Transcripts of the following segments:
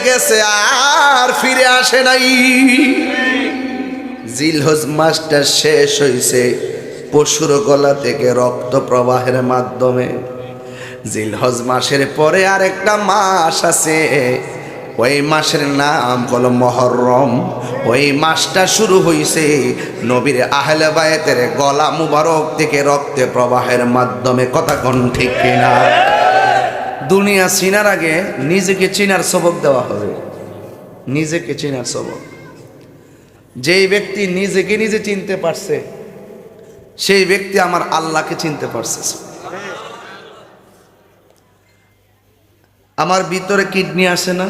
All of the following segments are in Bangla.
গেছে আর ফিরে আসে নাই। জিলহজ মাসটা শেষ হইছে পশুর গলা থেকে রক্ত প্রবাহের মাধ্যমে। জিলহজ মাসের পরে আরেকটা মাস আছে, ওই মাসের নাম হলো মুহররম। ওই মাসটা শুরু হইছে নবীর আহলে বায়তের গলা মুবারক থেকে রক্তে প্রবাহের মাধ্যমে। কথা কোন ঠিক কিনা? দুনিয়া চিনার আগে নিজেকে চিনার সবক দেওয়া হবে, নিজেকে চিনার সবক। যেই ব্যক্তি নিজেকে নিজে চিনতে পারছে সেই ব্যক্তি আমার আল্লাহকে চিনতে পারছে। আমার ভিতরে কিডনি আছে না?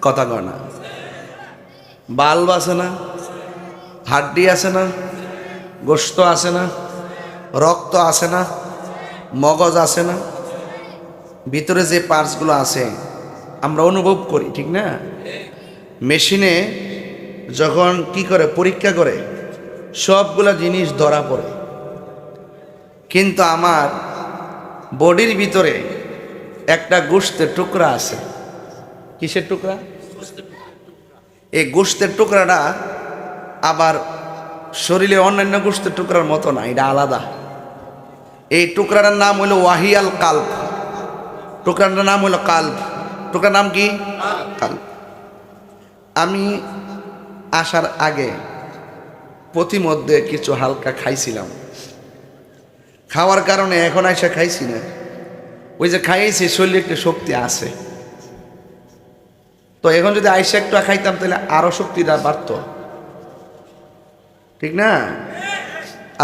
কথা কয় না। বাল্ব আছে না? হাড্ডি আছে না? গোশত আছে না? রক্ত আছে না? মগজ আছে না? ভিতরে যে পার্টসগুলো আছে আমরা অনুভব করি, ঠিক না? মেশিনে যখন কি করে পরীক্ষা করে সবগুলা জিনিস ধরা পড়ে, কিন্তু আমার বডির ভিতরে একটা গোশতের টুকরা আছে। কিসের টুকরা? এই গোশতের টুকরাটা আবার শরীরে অন্যান্য গোশতের টুকরার মতো না, এটা আলাদা। এই টুকরাটার নাম হলো ওয়াহিয়াল কাল্ব। টুকরাটার নাম হলো কাল্ব। টুকরার নাম কি? কাল্ব। আমি আসার আগে প্রতিমধ্যে কিছু হালকা খাইছিলাম, খাওয়ার কারণে এখন আইসা খাইছি না। ওই যে খাইয়েছি শরীরে একটু শক্তি আছে, তো এখন যদি আইসা একটু খাইতাম তাহলে আরো শক্তিটা বাড়তো, ঠিক না?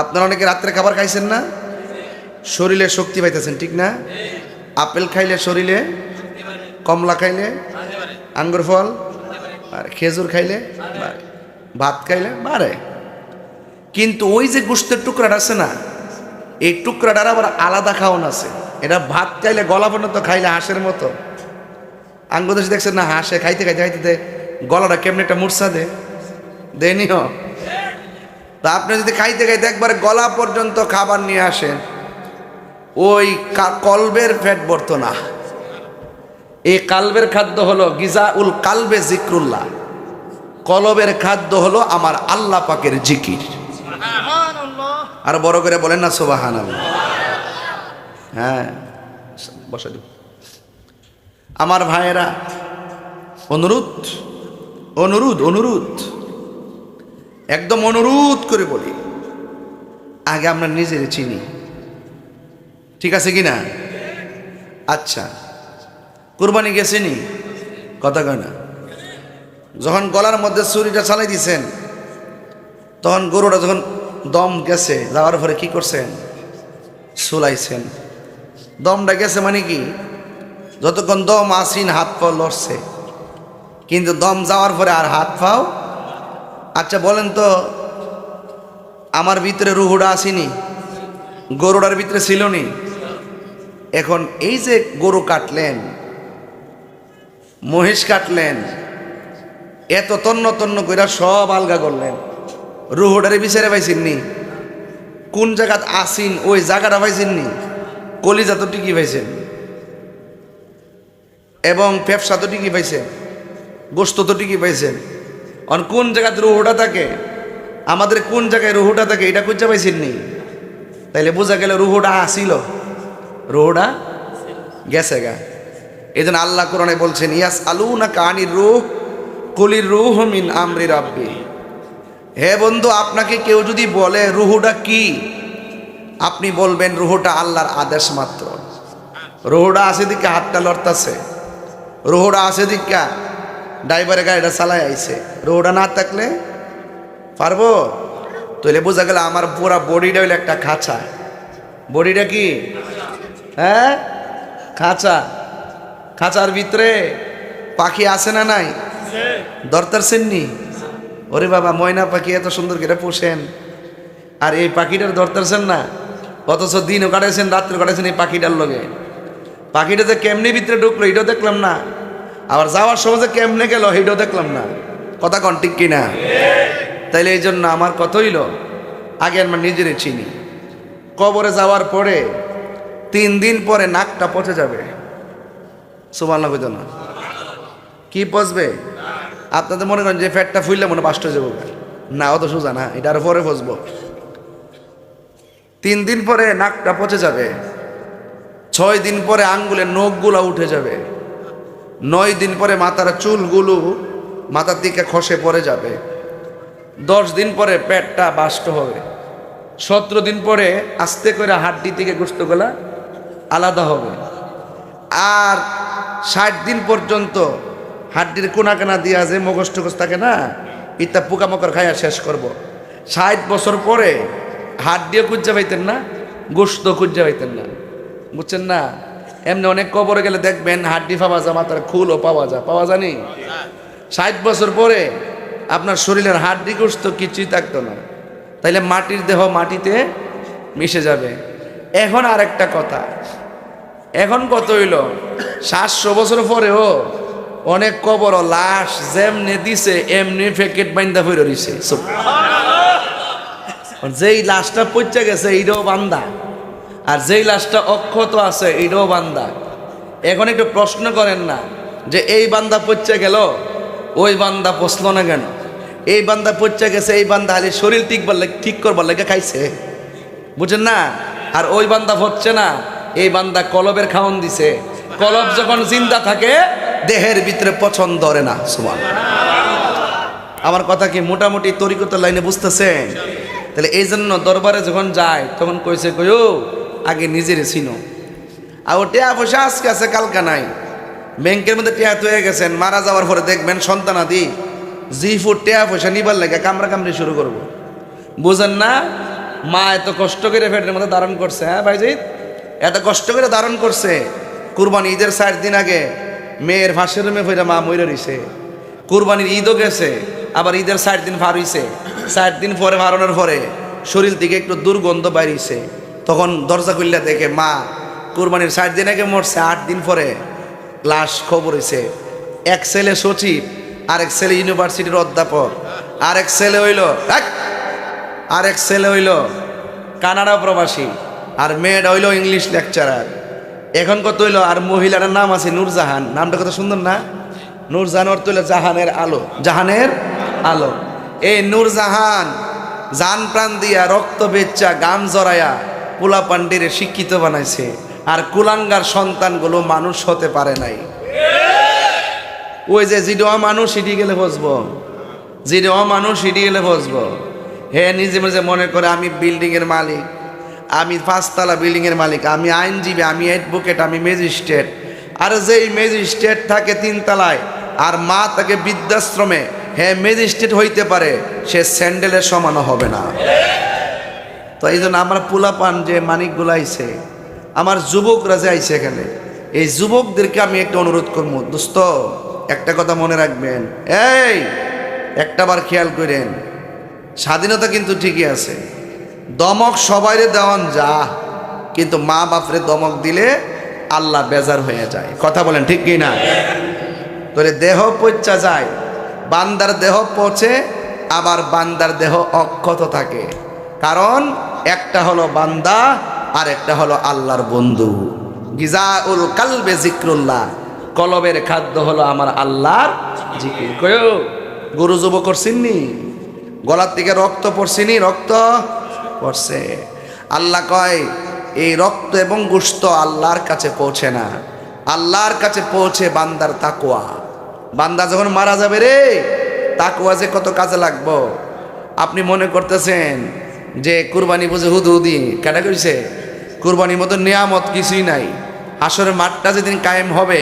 আপনারা অনেকে রাত্রে খাবার খাইছেন না, শরীরে শক্তি পাইতেছেন, ঠিক না? আপেল খাইলে শরীরে, কমলা খাইলে, আঙ্গুর ফল আর খেজুর খাইলে, ভাত খাইলে বাড়ে। কিন্তু ওই যে গোশতের টুকরাটা আছে না, এই টুকরাটার আবার আলাদা খাওয়ান আছে। এটা ভাত খাইলে গলা পর্যন্ত খাইলে হাঁসের মতো। আঙ্গুদেশে দেখছেন না, হাঁসে খাইতে খাইতে খাইতে গলাটা কেমন একটা মূর্ছা দেয়নি? তা আপনি যদি খাইতে খাইতে একবার গলা পর্যন্ত খাবার নিয়ে আসেন, ওই কলবের পেট ভরত না। এই কালবের খাদ্য হলো গিজাউল কালবে জিক্রুল্লাহ। কলবের খাদ্য হলো আমার আল্লাহ পাকের জিকির। আর বড় করে বলেন না সুবহানাল্লাহ। হ্যাঁ, বসে দেব। আমার ভাইয়েরা, অনুরোধ অনুরোধ অনুরোধ একদম অনুরোধ করে বলি, আগে আমরা নিজের চিনি, ঠিক আছে কিনা? আচ্ছা, কুরবানি গেছেনি? কথা কয় না। যখন গলার মধ্যে ছুরিটা চালাই দিছেন, তখন গরুটা যখন দম গেছে, যাওয়ার পরে কি করছেন? সুলাইছেন। দমটা গেছে মানে কি? যতক্ষণ দম আসিন হাত পাও লড়ছে, কিন্তু দম যাওয়ার পরে আর হাত পাও। আচ্ছা বলেন তো, আমার ভিতরে রুহুটা আসেনি? গরুটার ভিতরে ছিল নি? এখন এই যে গরু কাটলেন, মহিষ কাটলেন, এত তন্ন তন্ন কইরা সব আলগা করলেন, রুহুটারে বিচারে পাইছেননি? কোন জায়গাত আসিন ওই জায়গাটা পাইছেননি? কলিজা তো টিকি পাইছেন, এবং পেপসা তো টিকি পাইছেন, গোস্ত তো টিকি পাইছেন। আর কোন জায়গাতে রুহুটা থাকে, আমাদের কোন জায়গায় রুহুটা থাকে এটা খুঁজে পাইছেননি? তাইলে বোঝা গেল রুহুটা আসিল, রুহুটা গেছে গা। এই জন্য আল্লাহ কোরআনে বলছেন, ইয়াস আলুনাকা আনির রূহ কুলির রূহু মিন আমরি রাব্বি। হে বন্ধু, আপনাকে কেউ যদি বলে রুহুটা কি, আপনি বলবেন রুহুটা আল্লাহর আদেশ মাত্র। রুহুটা আছে দিকে হাতটা লড়তাছে, রুহুটা আছে দিকা ড্রাইভারে গাড়িটা চালাই আইছে। রুহুটা না থাকলে পারবো? তাহলে বোঝা গেল আমার পুরা বডিটা হইলো একটা খাঁচা। বডিটা কি? হ্যাঁ, খাঁচা। খাঁচার ভিতরে পাখি আছে না নাই? দরতারছেননি? ওরে বাবা, ময়না পাখি এত সুন্দর করে পোষেন, আর এই পাখিটার দরতারছেন না। অথচ দিনও কাটাইছেন, রাত্রে কাটাইছেন এই পাখিটার লগে। পাখিটা যে কেমনি ভিতরে ঢুকলো এটাও দেখলাম না, আবার যাওয়ার সময় যে কেমনে গেল এটাও দেখলাম না। কথা কন ঠিক কিনা? তাইলে এই জন্য আমার কথা হইল, আগে আমরা নিজেরে চিনি। কবরে যাওয়ার পরে 3 দিন পরে নাকটা পচে যাবে। সুবহানাল্লাহ কইতো না? কি পচবে? আপনাদের মনে করেন যে ফ্যাটটা ফুললে মনে বাস্ট হয়ে যাবো, না অত সোজা না, এটা আরো পরে পচবো। 3 দিন পরে নাকটা পচে যাবে, 6 দিন পরে আঙ্গুলের নখগুলা উঠে যাবে, 9 দিন পরে মাথার চুলগুলো মাথার দিকে খসে পড়ে যাবে, 10 দিন পরে পেটটা বাস্ট হবে, 17 দিন পরে আস্তে করে হাড্ডি থেকে গোশতগুলা আলাদা হবে, আর 60 দিন পর্যন্ত হাড্ডির কোনা কানা দিয়া যে মগজ টগজ থাকে না, ইত্যা পোকামাকড় খাইয়া শেষ করব। 60 বছর পরে হাড্ডিও খুঁজে পাইতেন না, গোশত খুঁজে পাইতেন না, বুঝছেন না? এমনি অনেক কবরে গেলে দেখবেন হাড্ডি পাওয়া যায়, মাথার খুলও পাওয়া জানি। 60 বছর পরে আপনার শরীরের হাড্ডি গোশত কিছুই থাকতো না, তাইলে মাটির দেহ মাটিতে মিশে যাবে। এখন আর একটা কথা, এখন কত হইল 700 বছর পরেও অনেক কবর লাশ যেমনি দিছে এমনি প্যাকেট বাইন্দা ফিরে রইছে। যেই লাশটা পচে গেছে এইটাও বান্দা, আর যেই লাশটা অক্ষত আছে এইটাও বান্দা। এখন একটু প্রশ্ন করেন না যে এই বান্দা পচে গেল ওই বান্দা পচল না কেন? এই বান্দা পচে গেছে, এই বান্দা খালি শরীর ঠিক করবার লাগে খাইছে, বুঝেন না? আর ওই বান্দা হচ্ছে না, এই বান্দা কলবের খাওন দিছে। কলব যখন জিন্দা থাকে দেহের ভিতরে পছন্দ ধরে না। সুবহানাল্লাহ। আমার কথা কি মোটামুটি তরিকতের লাইনে বুঝতেছেন? তাহলে এই জন্য দরবারে যখন যায় তখন কইছে কইও আগে নিজের চিনো। আর ও টেয়া পয়সা আজকে আছে কালকা নাই, ব্যাংকের মধ্যে টেয়া হয়ে গেছেন, মারা যাওয়ার পরে দেখবেন সন্তানাদি জি ফুট টেয়া পয়সা নিবার লাগে কামড়া কামড়ি শুরু করবো। বুঝেন না? মা এত কষ্ট করে পেটের মধ্যে ধারণ করছে, হ্যাঁ ভাইজিৎ, এত কষ্ট করে ধারণ করছে। কুরবানি ঈদের 4 দিন আগে মেয়ের ফাঁসের রুমে ফিরে মা মইরা রইছে। কুরবানির ঈদও গেছে, আবার ঈদের 4 দিন পার হইছে। 4 দিন পরে হারানোর পরে শরীর থেকে একটু দুর্গন্ধ বাইরেছে, তখন দরজা খুললে দেখে মা কুরবানির 4 দিন আগে মরছে, 8 দিন পরে লাশ খবর হইছে। এক ছেলে সচিব, আরেক ছেলে ইউনিভার্সিটির অধ্যাপক, আরেক ছেলে হইল কানাডা প্রবাসী, আর মেয়েটা হইল ইংলিশ লেকচারার। এখন কত হইল, আর মহিলার নাম আছে নূরজাহান। নামটা কত সুন্দর না? নূরজাহান অর্থ হইল জাহানের আলো, জাহানের আলো। এই নূরজাহান জান প্রাণ দিয়া রক্ত বেচ্চা গাম জড়ায়া পোলা পান্ডিরে শিক্ষিত বানাইছে, আর কুলাঙ্গার সন্তানগুলো মানুষ হতে পারে নাই। ওই যে জিডোয়া মানুষ সিডি গেলে বসবো, জিডোয়া মানুষ সিডি গেলে বসবো। হে নিজে নিজে মনে করে আমি বিল্ডিংয়ের মালিক, আমি 5 তলা বিল্ডিংয়ের মালিক, আমি আইনজীবী, আমি অ্যাডভোকেট, আমি ম্যাজিস্ট্রেট। আর যেই ম্যাজিস্ট্রেট থাকে 3 তলায় আর মা তাকে বৃদ্ধাশ্রমে, হ্যাঁ ম্যাজিস্ট্রেট হইতে পারে, সে স্যান্ডেলের সমানও হবে না। তো এই জন্য আমার পোলাপান যে মানিকগুলো আইছে, আমার যুবকরা যে আইছে এখানে, এই যুবকদেরকে আমি একটা অনুরোধ করবো, দোস্ত একটা কথা মনে রাখবেন, এই একটাবার খেয়াল করেন, স্বাধীনতা কিন্তু ঠিকই আছে, দমক সবাইরে দেওয়ান যা, কিন্তু মা বাপরে দমক দিলে আল্লাহ বেজার হয়ে যায়। কথা বলেন ঠিক কি না? তোরে দেহ পচা যায়, বান্দার দেহ পচে, আবার বান্দার দেহ অক্ষত থাকে, কারণ একটা হলো বান্দা আর একটা হলো আল্লাহর বন্ধু। গিজাউল কালবে জিক্রুল্লাহ, কলবের খাদ্য হলো আমার আল্লাহর জিকির। কয়ো গরু যুব করছিনি, গলার থেকে রক্ত পড়ছিনি, রক্ত পড়ছে। আল্লাহ কয় এই রক্ত এবং গোশত আল্লাহর কাছে পৌঁছে না, আল্লাহর কাছে পৌঁছে বান্দার তাকওয়া। বান্দা যখন মারা যাবে রে, তাকওয়া যে কত কাজে লাগবো। আপনি মনে করতেছেন যে কুরবানি বুঝে হুদহুদি কেটা কইছে, কুরবানির মতো নিয়ামত কিছুই নাই। হাসরের মাঠটা যেদিন কায়েম হবে,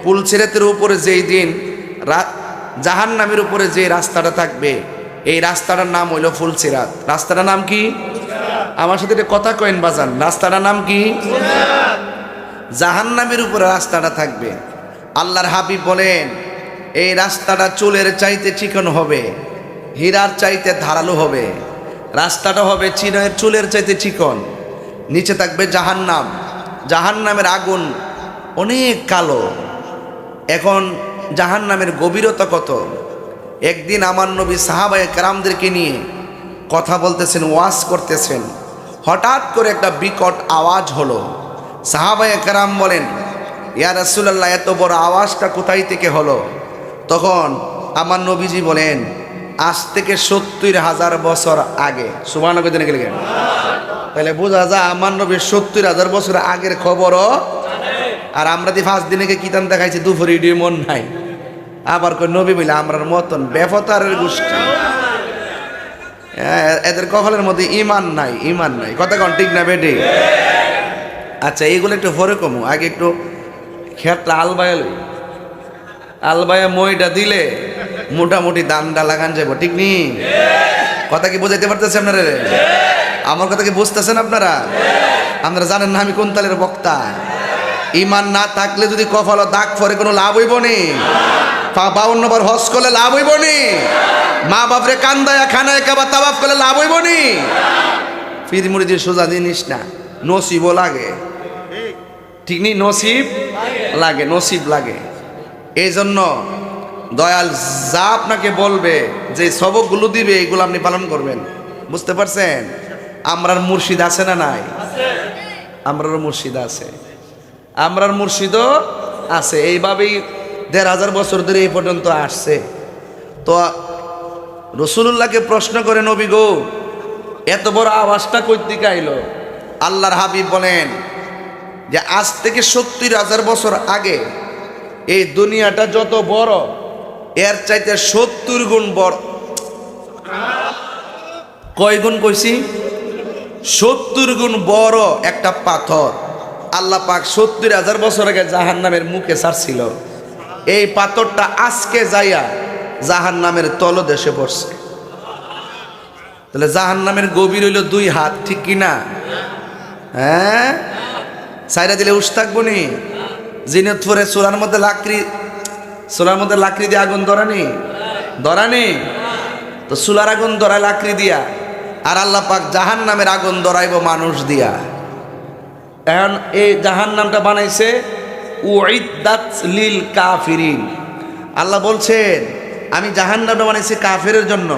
পুলসিরাতের উপরে যেই দিন জাহান্নামের উপরে যে রাস্তাটা থাকবে, এই রাস্তাটার নাম হইল ফুলসিরাত। রাস্তাটার নাম কি? আমার সাথে কথা কয়েন বাজান, রাস্তাটার নাম কি? জাহান্নামের উপরে রাস্তাটা থাকবে। আল্লাহর হাবিব বলেন এই রাস্তাটা চুলের চাইতে চিকন হবে, হীরার চাইতে ধারালো হবে। রাস্তাটা হবে চুলের চাইতে চিকন, নিচে থাকবে জাহান্নাম, জাহান্নামের আগুন অনেক কালো। এখন জাহান্নামের গভীরতা কত? একদিন আমার নবী সাহাবায়ে কেরামদেরকে নিয়ে কথা বলতেছেন, ওয়াজ করতেছেন, হঠাৎ করে একটা বিকট আওয়াজ হলো। সাহাবায়ে কেরাম বলেন, ইয়া রাসূলুল্লাহ, এত বড় আওয়াজটা কোথায় থেকে হলো? তখন আমার নবীজি বলেন আজ থেকে 70,000 বছর আগে, সুবহানাল্লাহ কইতে গেলে তাহলে বোঝা যায় আমার নবীর 70,000 বছর আগের খবরও। আর আমরা দি 5 দিনে কিতান দেখাইছি দুপুরে ইডি মন নাই, আবার কই নবী বলে আমরার মতন বেফতারের গোষ্ঠী। এদের কপালের মধ্যে ইমান নাই, ইমান নাই। কথা কোন ঠিক না বেটি? আচ্ছা এইগুলো একটু পরে কমু, আগে একটু খেতটা আলবায়া মইটা দিলে মোটামুটি দামটা লাগান যাবো, ঠিক নি? কথা কি বুঝাইতে পারতেছে আপনারা? আমার কথা কি বুঝতেছেন আপনারা? আপনারা জানেন না আমি কোন তালের বক্তা। ইমান না থাকলে যদি কপাল দাগ পরে কোনো লাভ হইব নি? 52 বার হজ করলে লাভ হইব নি? মা বাপরে কান্দায়া খানায় কাবা তাওয়াফ করলে লাভ হইব নি? পীর মুরিদের সোজা জিনিস না, নসিবও লাগে, ঠিক নি? নসিব লাগে, নসিব লাগে। এই জন্য দয়াল যা আপনাকে বলবে, যে সবকগুলো দিবে এগুলো আপনি পালন করবেন, বুঝতে পারছেন? আমরার মুর্শিদ আছে না নাই? আমরার মুর্শিদ আছে, আমরার মুর্শিদও আছে। এইভাবেই 1,500 বছর ধরে এই পর্যন্ত আসছে। তো রসুলুল্লাহকে প্রশ্ন করে, নবী গো এত বড় আওয়াজটা কই থেকে আইলো? আল্লাহর হাবিব বলেন যে আজ থেকে 70,000 বছর আগে এই দুনিয়াটা যত বড়, এর চাইতে 70 গুণ বড়। কয় গুণ কইছি? 70 গুণ বড় একটা পাথর আল্লাহ পাক 70,000 বছর আগে জাহান্নামের মুখে ছাড়ছিল। এই পাথরটা আজকে যাইয়া জাহান্নামের তলদেশে পড়ছে। তাহলে জাহান্নামের গভীর হইল 2 হাত, ঠিক কিনা? হ্যাঁ, সাইরা দিলে উস থাকবো নি? জিনতপুরে চুলার মধ্যে লাকড়ি দিয়ে আগুন ধরানি তো চুলার আগুন ধরায় লাকড়ি দিয়া, আর আল্লাহ পাক জাহান্নামের আগুন ধরাইব মানুষ দিয়া। এখন এই জাহান্নামটা বানাইছে উইদ্দাত লিল কাফিরিন। আল্লাহ বলছেন আমি জাহান্নামটা বানাইছি কাফেরের জন্য।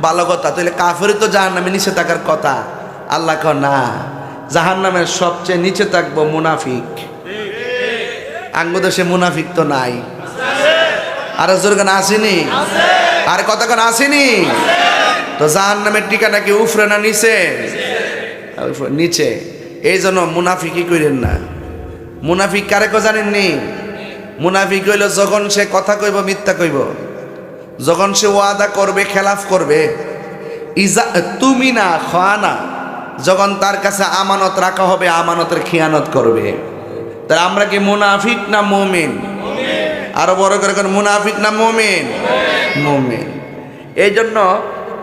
ভালো কথা, তাহলে কাফেরই তো জাহান্নামে নিচে থাকার কথা। আল্লাহ কয় না, জাহান্নামের সবচেয়ে নিচে থাকবো মুনাফিক। আঙ্গদেশে মুনাফিক তো নাই, আর জোরগান আসেনি, আর কতক্ষণ আসেনি। তো জাহান্নামের টিকাটা কি উফরে না নিচে? নিচে। এই জন্য মুনাফিকই কইরেন না। মুনাফিক কারে কো জানেননি? মুনাফিক হইল যখন সে কথা কইব মিথ্যা কইব, যখন সে ওয়াদা করবে খেলাফ করবে, তুমি না খানা, যখন তার কাছে আমানত রাখা হবে আমানতের খিয়ানত করবে। তাহলে আমরা কি মুনাফিক না মুমিন? আরো বড় করে মুনাফিক না মুমিন? মুমিন। এই জন্য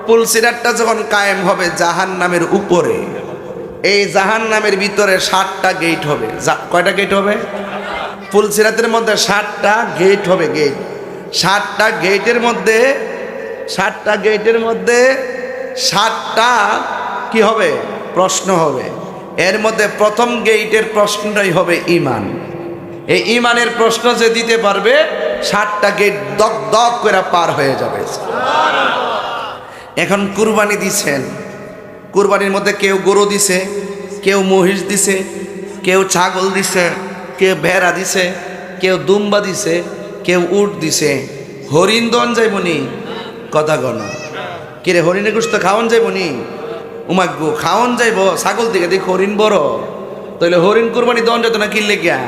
পুলসিরাতটা যখন কায়েম হবে জাহান্নামের উপরে, এই জাহান্নামের ভিতরে 7টা গেট হবে। কয়টা গেট হবে? পুলসিরাতের মধ্যে 7টা গেট হবে। গেট 7টা গেটের মধ্যে 7টা কি হবে? প্রশ্ন হবে। এর মধ্যে প্রথম গেটের প্রশ্নটাই হবে ঈমান। এই ঈমানের প্রশ্ন যে দিতে পারবে 7টা গেট দক দক করে পার হয়ে যাবে। এখন কুরবানি দিছেন, কুরবানির মধ্যে কেউ গরু দিছে, কেউ মহিষ দিছে, কেউ ছাগল দিছে, কেউ ভেড়া দিছে, কেউ দুম্বা দিছে, কেউ উট দিছে। হরিণ দন যাইবনি? কথা গণ কিরে, হরিণের গোস্ত খাওয়ান যাইবনি? উমাগ্গু খাওয়ান যাইব ছাগল থেকে, দেখ হরিণ বড়। তাহলে হরিণ কুরবানি দন যেত না কিনলে গিয়া,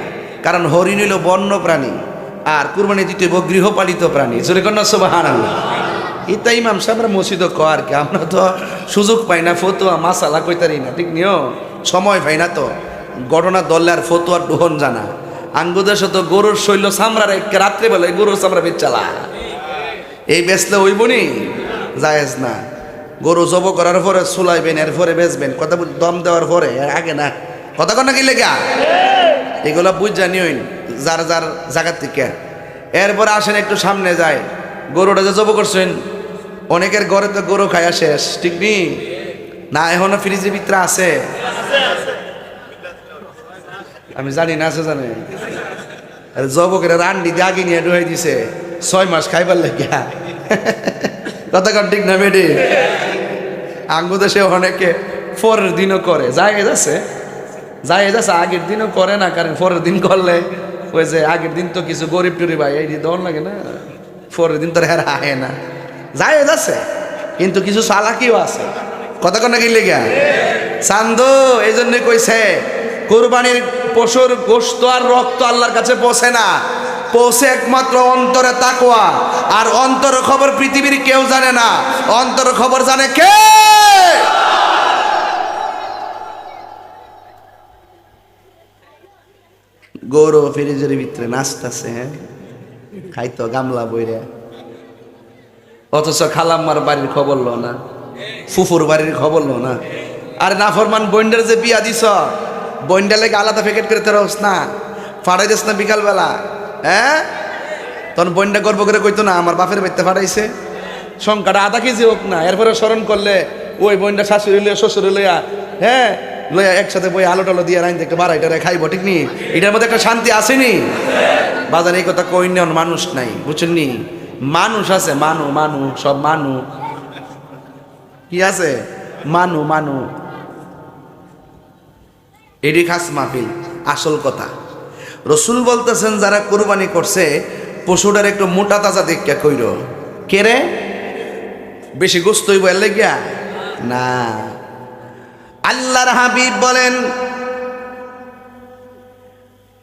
কারণ হরিণ হইল বন্য প্রাণী, আর কুরবানি দিতে হইব গৃহপালিত প্রাণী। চলে কন্যা সুবহানাল্লাহ। এটা ইমাম সাহেবরা মসজিদ কর কি, আমরা তো সুযোগ পাই না, ফতুয়া মাসালা কইতারি না, ঠিক নিও সময় পাই না। তো ঘটনা দললে আর ফতুয়ার ডোহন জানা আঙ্গুদেশ তো গরুর শৈল সামরার রাত্রেবেলায় গরুর চামড়া বেচালা, এই বেচলে হইবনি, জায়েজ না। গরু জব করার পরে চুলাইবেন, এরপরে বেচবেন, কথা দম দেওয়ার পরে আগে না। কথা কন না কি লেগা? এগুলো বুঝ জানি হইন যার যার জায়গার থেকে। এরপরে আসেন একটু সামনে যায়, গরুটা যে জব করছেন, অনেকের ঘরে তো গরু খায়া শেষ, ঠিক নি না? এখনো ফ্রিজের ভিতরে আছে, আমি জানি না আছে, জানে জবকের রান্ডি দিয়ে আগে নিয়ে ঢুকাই দিছে 6 মাস খাইবার লেগিয়া। কতক্ষণ ঠিক না বেডি? আঙ্গুদেশে অনেকে পরের দিনও করে, জায়েজ আছে, আগের দিনও করে না, কারণ পরের দিন করলে ওই যে আগের দিন তো কিছু গরিব টরিব এই দন লাগে না, পরের দিন তোর হেরা আহে না, জায়েজ আছে, কিন্তু কিছু চালাকিও আছে। কথা কন নাকি লেগে চান্দ এই জন্য কইছে কোরবানির পশুর গোশত আর রক্ত আল্লাহর কাছে পৌঁছে না, পৌঁছে একমাত্র অন্তরে তাকওয়া। আর অন্তর খবর পৃথিবীর কেউ জানে না, অন্তর খবর জানে কে? গৌরব ফ্রিজের ভিতরে নাচতেছে, হ্যাঁ খাইতো গামলা বইরে, অথচ খালাম্মার বাড়ির খবর লো না, ফুফুর বাড়ির খবর লো না। আর নাফরমান বইন্ডার যে বিয়া দিছ, বইন্ডা লেগে আলাদা প্যাকেট করে তেরোস না, ফাটাই দিস না বিকালবেলা, হ্যাঁ তখন বইন্ডা গর্ব করে কইতো না আমার বাপের বাড়িতে ফাটাইছে, সংখ্যাটা আধা কেজি হোক না, এরপরে স্মরণ করলে ওই বইন্ডা শাশুড়ি লইয়া শ্বশুরে লইয়া, হ্যাঁ লইয়া একসাথে বই আলো টালো দিয়ে রাইন দেখতে বাড়াইটারে খাইব, ঠিক নি? এটার মধ্যে একটা শান্তি আসেনি বাজার? এই কথা কই নেন, মানুষ নাই, বুঝছেন নি? মানুষ আছে, মানু মানু সব মানু, কি আছে মানু মানু, এডি খাস মাহফিল। আসল কথা রসুল বলতেছেন যারা কুরবানি করছে পশুটার একটু মোটা তাজা দেখা কইর, কে রে বেশি গোস্ত হইব এর লাগিয়া না। আল্লাহর হাবিব বলেন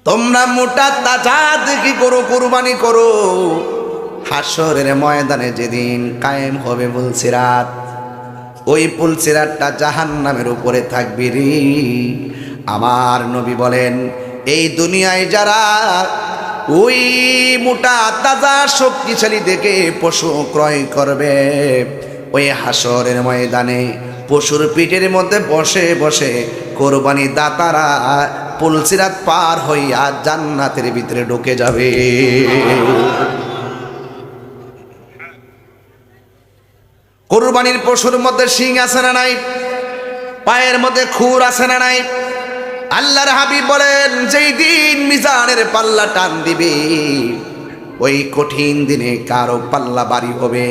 তোমরা মোটা তাজা দেখি করো, কুরবানি করো, হাসরের ময়দানে যেদিন কায়েম হবে পুলসিরাত, ওই পুলসিরাতটা জাহান্নামের উপরে থাকবে রে। আমার নবী বলেন এই দুনিয়ায় যারা ওই মোটা তাজা শক্তিশালী দেখে পশু ক্রয় করবে, ওই হাসরের ময়দানে পশুর পিঠের মধ্যে বসে বসে কোরবানি দাতারা পুলসিরাত পার হইয়া জান্নাতের ভিতরে ঢুকে যাবে। কোরবানির পশুর মধ্যে শিং আছে না নাই? পায়ের মধ্যে খুর আছে না নাই? আল্লাহর হাবিব বলেন যেই দিন মিজানের পাল্লা টান দিবে, ওই কঠিন দিনে কারো পাল্লা ভারী হবে,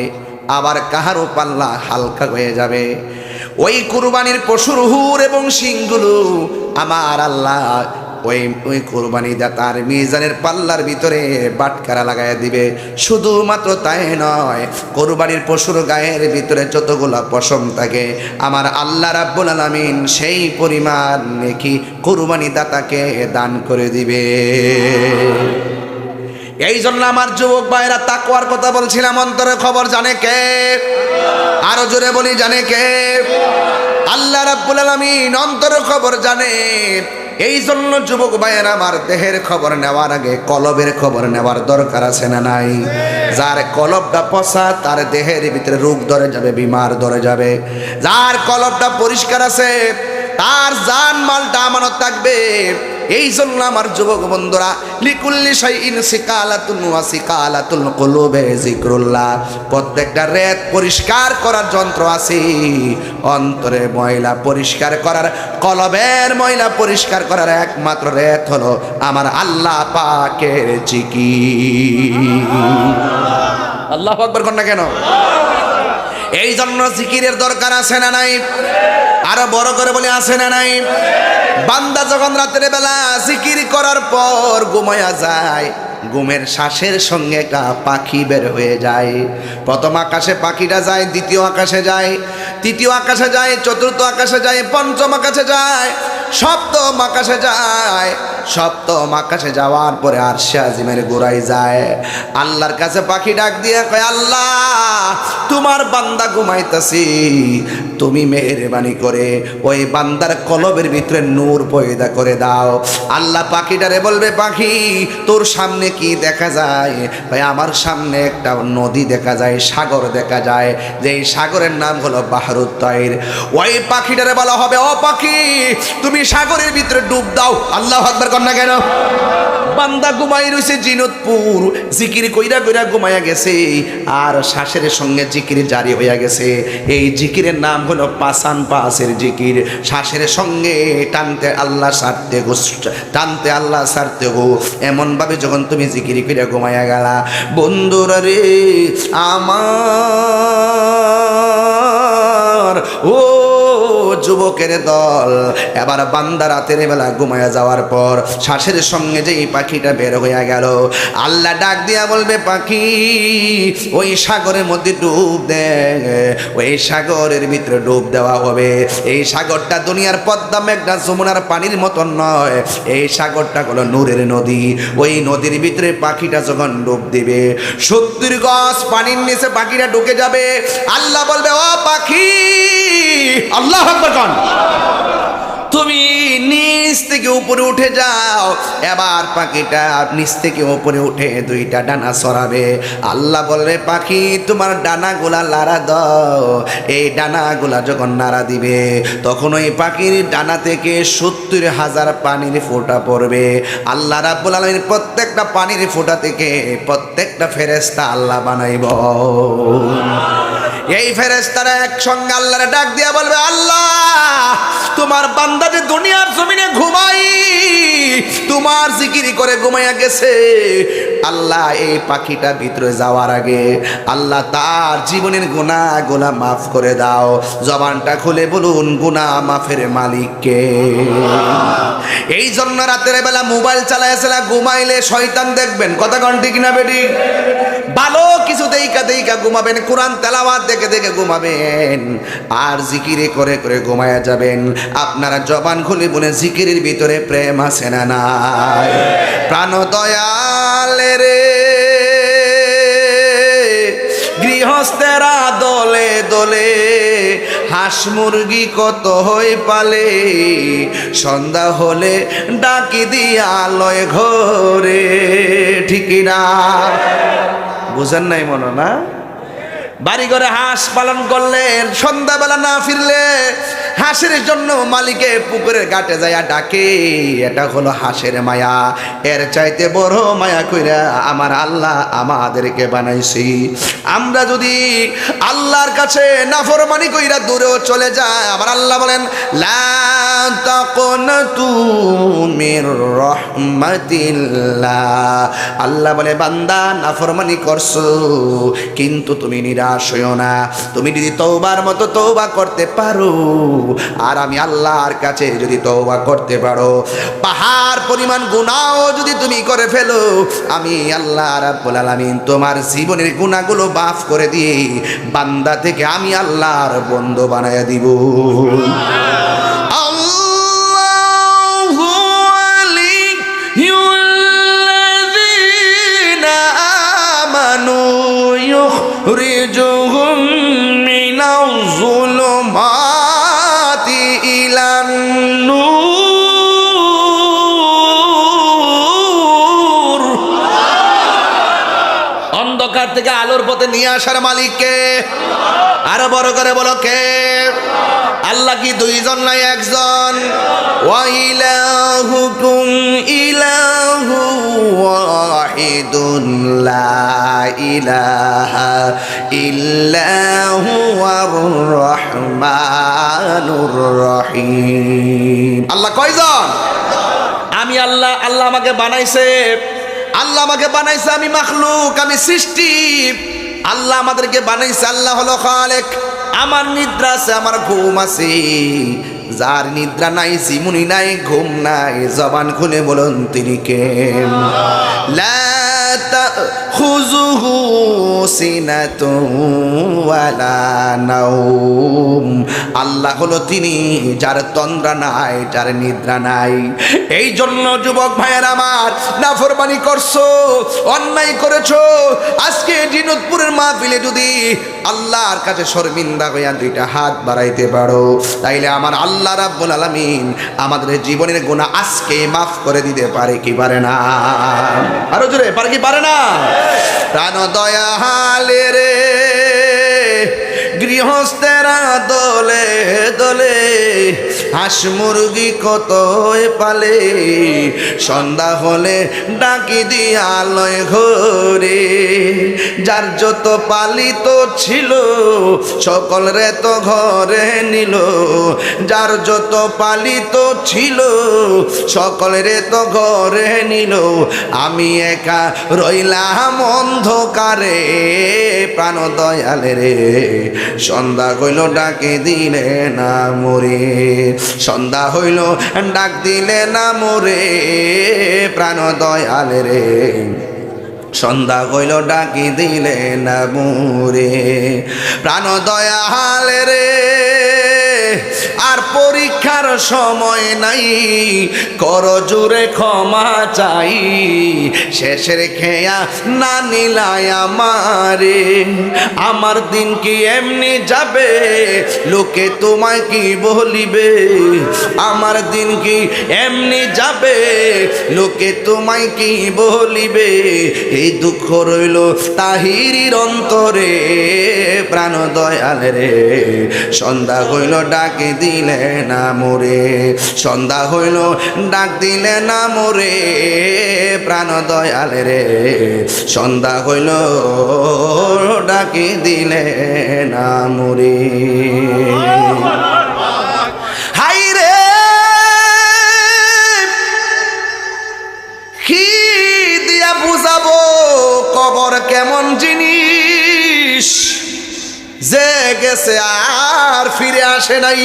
আবার কাহারও পাল্লা হালকা হয়ে যাবে। ওই কুরবানির পশুর হুর এবং শিংগুলো আমার আল্লাহ ওই কুরবানি দাতার মিজানের পাল্লার ভিতরে বাটকারা লাগাইয়া দিবে। শুধুমাত্র তাই নয়, কুরবানির পশুর গায়ের ভিতরে যতগুলা পশম থাকে আমার আল্লাহ রাব্বুল আলামিন সেই পরিমাণ নেকি কুরবানি দাতাকে দান করে দিবে। এই জন্য আমার যুবক ভাইরা তাকওয়ার কথা বলছিলাম, অন্তরের খবর জানে কে? আরো জোরে বলি জানে কে? আল্লাহ রাব্বুল আলামিন অন্তরের খবর জানে। এই জন্য যুবক ভাইয়েরা আমার দেহের খবর নেওয়ার আগে কলবের খবর নেওয়ার দরকার আছে না নাই? যার কলবটা পচা তার দেহের ভিতরে রোগ ধরে যাবে, বিমার ধরে যাবে। যার কলবটা পরিষ্কার আছে তার জান মালটা আমানত থাকবে। এই জন্য আমার যুবক বন্ধুরা লিকুল্লি শাইইন সিকালাতুন ওয়া সিকালাতুল কুলুবে যিকরুল্লাহ, প্রত্যেকটা রেত পরিষ্কার করার যন্ত্র আছে। অন্তরে ময়লা পরিষ্কার করার, কলবের ময়লা পরিষ্কার করার একমাত্র রেত হলো আমার আল্লাহ পাকের জিকির। আল্লাহু আকবার কোন না কেন? এই জন্য জিকিরের দরকার আছে না নাই? আরো বড় করে বলে আছে না নাই? বান্দা যখন রাতের বেলা জিকির করার পর ঘুমায়া যায়, ঘুমের শ্বাসের সঙ্গে একটা পাখি বের হয়ে যায়। প্রথম আকাশে পাখিটা যায়, দ্বিতীয় আকাশে যায়, তৃতীয় আকাশে যায়, চতুর্থ আকাশে যায়, পঞ্চম আকাশে যায়, সপ্তম আকাশে যায়। সপ্তম আকাশে যাওয়ার পরে আরশে আজিমের গোড়ায় যায়। আল্লাহর কাছে পাখি ডাক দিয়ে কয়, আল্লাহ তোমার বান্দা ঘুমাইতাছি, তুমি মেহেরবানি করে ওই বান্দার কলবের ভিতরে নূর পয়দা করে দাও। আল্লাহ পাখিটারে বলবে, পাখি তোর সামনে কি দেখা যায়? ভাই আমার সামনে একটা নদী দেখা যায়, সাগর দেখা যায়, যেই সাগরের নাম হলো বাহরুত তাইর। ওই পাখিটারে বলা হবে, ও পাখি তুমি সাগরের ভিতরে ডুব দাও। আল্লাহু আকবার কর না কেন? বান্দা ঘুমাই রয়েছে জিনতপুর, জিকির কইরা কইরা ঘুমাইয়া গেছে, আর শ্বাসের সঙ্গে জিকির জারি হইয়া গেছে। এই জিকিরের নাম হলো পাসান পাসের জিকির। শ্বাসের সঙ্গে টানতে আল্লাহ সারতে গো, টানতে আল্লাহ সারতে গো। এমনভাবে যখন তুমি জিকির কইরা ঘুমাইয়া গেলা, বন্ধুরা রে আমার, ও যুবকের দল। এবার বান্দা রাতের বেলা ঘুমায়া যাওয়ার পর শ্বাসের সঙ্গে যে এই পাখিটা বের হয়ে গেল, আল্লাহ ডাক দিয়া বলবে, পাখি ওই সাগরের মধ্যে ডুব দে। ওই সাগরের ভিতরে ডুব দেওয়া হবে। এই সাগরটা দুনিয়ার পদ্মা মেঘনা যমুনার পানির মতন নয়, এই সাগরটা হলো নূরের নদী। ওই নদীর ভিতরে পাখিটা যখন ডুব দিবে, 70 গজ পানির নিচে পাখিটা ঢুকে যাবে। আল্লাহ বলবে, ও পাখি, আল্লাহু আকবার কোন, তুমি নিচ থেকে উপরে উঠে যাও। এবার পাখিটা নিচ থেকে উপরে উঠে দুইটা ডানা ছড়াবে। আল্লাহ বলবে, পাখি তোমার ডানাগুলা লাড়া দাও। এই ডানাগুলা যখন নাড়া দিবে, তখন ওই পাখির ডানা থেকে 70,000 পানির ফোঁটা পড়বে। আল্লাহ রাব্বুল আলামিন প্রত্যেকটা পানির ফোঁটা থেকে প্রত্যেকটা ফেরেশতা আল্লাহ বানাইব। এই ফেরেশতারা একসঙ্গে আল্লাহরে ডাক দিয়া বলবে, আল্লাহ তোমার বান্দা যে দুনিয়ার জমিনে ঘুমাই তোমার জিকির করে ঘুমাইয়া গেছে, আল্লাহ এই পাখিটা ভিতরে যাওয়ার আগে আল্লাহ তার জীবনের গুনাহগুলো মাফ করে দাও। জবানটা খুলে বলুন, গুনাহ মাফের মালিককে। এই জন্য রাতের বেলা মোবাইল চালাইছিলা ঘুমাইলে শয়তান দেখবেন, কথা কোন ঠিক না বেটি? ভালো কিছু দেইকা দেইকা ঘুমাবেন, কোরআন তেলাওয়াত দেখে দেখে ঘুমাবেন, আর জিকিরে করে করে ঘুমায়া যাবেন। আপনারা জবান খুলে বলে, জিকিরের ভিতরে প্রেম আছে না নাই? প্রাণ দয়ালে রে গৃহস্থেরা দলে দলে, হাঁস মুরগি কত হই পালে, সন্ধ্যা হলে ডাকি দিয়া লয় ঘরে। ঠিক না? বুঝেন নাই মনে না? বাড়ি ঘরে হাঁস পালন করলে সন্ধ্যাবেলা না ফিরলে হাঁসের জন্য মালিকে পুকুরের ঘাটে যাইয়া ডাকে। এটা হলো হাঁসের মায়া। এর চাইতে বড় মায়া কইরা আমার আল্লাহ আমাদেরকে বানাইছি। আমরা যদি আল্লাহর কাছে নাফরমানি কইরা দূরেও চলে যায়, আমার আল্লাহ বলেন, লা তাকুনাতু মির রাহমাতিল্লাহ। আল্লাহ বলে, বান্দা নাফরমানি করছো কিন্তু তুমি নিরাশ হইও না। তুমি যদি তওবার মতো তওবা করতে পারো, আর আমি আল্লাহর কাছে যদি তওবা করতে পারো, পাহাড় পরিমাণ গুনাহ যদি তুমি করে ফেলো, আমি আল্লাহ রাব্বুল আলামিন তোমার জীবনের গুনাহগুলো মাফ করে দিয়ে বান্দা থেকে আমি আল্লাহর বন্ধু বানায়া দিব। يخرجهم من الظلمات إلى النور। অন্ধকার থেকে আলোর পথে নিয়ে আসার মালিককে আরো বড় করে বলো, কে? আল্লাহ কি দুইজন নাই একজন? ওয়া ইলাহুকুম ইলাহু ওয়াহিদুন লা ইলাহা ইল্লা হুয়ার রহমানুর রহিম। আল্লাহ কয়জন? আমি আল্লাহ। আল্লাহ আমাকে বানাইছে, আল্লাহ আমাকে বানাইছে, আমি মাখলুক, আমি সৃষ্টি। আল্লাহ আমাদেরকে বানাইছে, আল্লাহ হলো খালেক। আমার নিদ্রা আছে, আমার ঘুম আছে। যার নিদ্রা নাই, জীবনী নাই, ঘুম নাই, জবান খুলে বলুন তিনি কে? লা তাখুযুহু সিনাতুন ওয়ালা নাওম। আল্লাহ হলো তিনি যার তন্দ্রা নাই, যার নিদ্রা নাই। এই জন্য যুবক ভাইয়ের আমার, নাফরমানি করছো, অন্যায় করেছো, আজকে জিনতপুরের মাহফিলে যদি আল্লাহর কাছে শর্মিন্দা হইয়া দুইটা হাত বাড়াইতে পারো, তাইলে আমার আল্লাহ রাব্বুল আলামিন আমাদের জীবনের গুনাহ আজকে মাফ করে দিতে পারে কি পারে না? আরো জোরে, পারে কি পারে না? প্রাণ দয়ালে রে গৃহস্থেরা দলে দলে, হাঁস মুরগি কতই পালে, সন্ধ্যা হলে ডাকি দিয়া লয় ঘরে। যার যত পালিত ছিল সকলরে তো ঘরে নিল, যার যত পালিত ছিল সকলরে তো ঘরে নিল। আমি একা রইলাম অন্ধকারে, প্রাণ দয়ালে রে সন্ধ্যা হইল ডাকে দিলে না মোরে, সন্ধ্যা হইল ডাক দিলে না মোরে, প্রাণ দয়ালে রে সন্ধ্যা হইল ডাকি দিলে না মোরে, প্রাণ দয়ালে রে। আর পরীক্ষার সময় নাই, কর জুড়ে ক্ষমা চাই, শেষের খেয়া না নিলাই আমারে। আমার দিন কি এমনি যাবে, লোকে তোমায় কি বলিবে, আমার দিন কি এমনি যাবে, লোকে তোমায় কি বলিবে। এই দুঃখ রইল তাহিরির অন্তরে, প্রাণ দয়ালে রে সন্ধ্যা হইল ডাকে দিলে না মোরে, সন্ধ্যা হইল ডাক দিলে না মোরে, প্রাণ দয়ালে রে সন্ধ্যা হইল ডাকে দিলে না মোরে। হাই রে কি দিয়া বুঝাবো কবর কেমন জিনিস, যে গেছে আর ফিরে আসে নাই।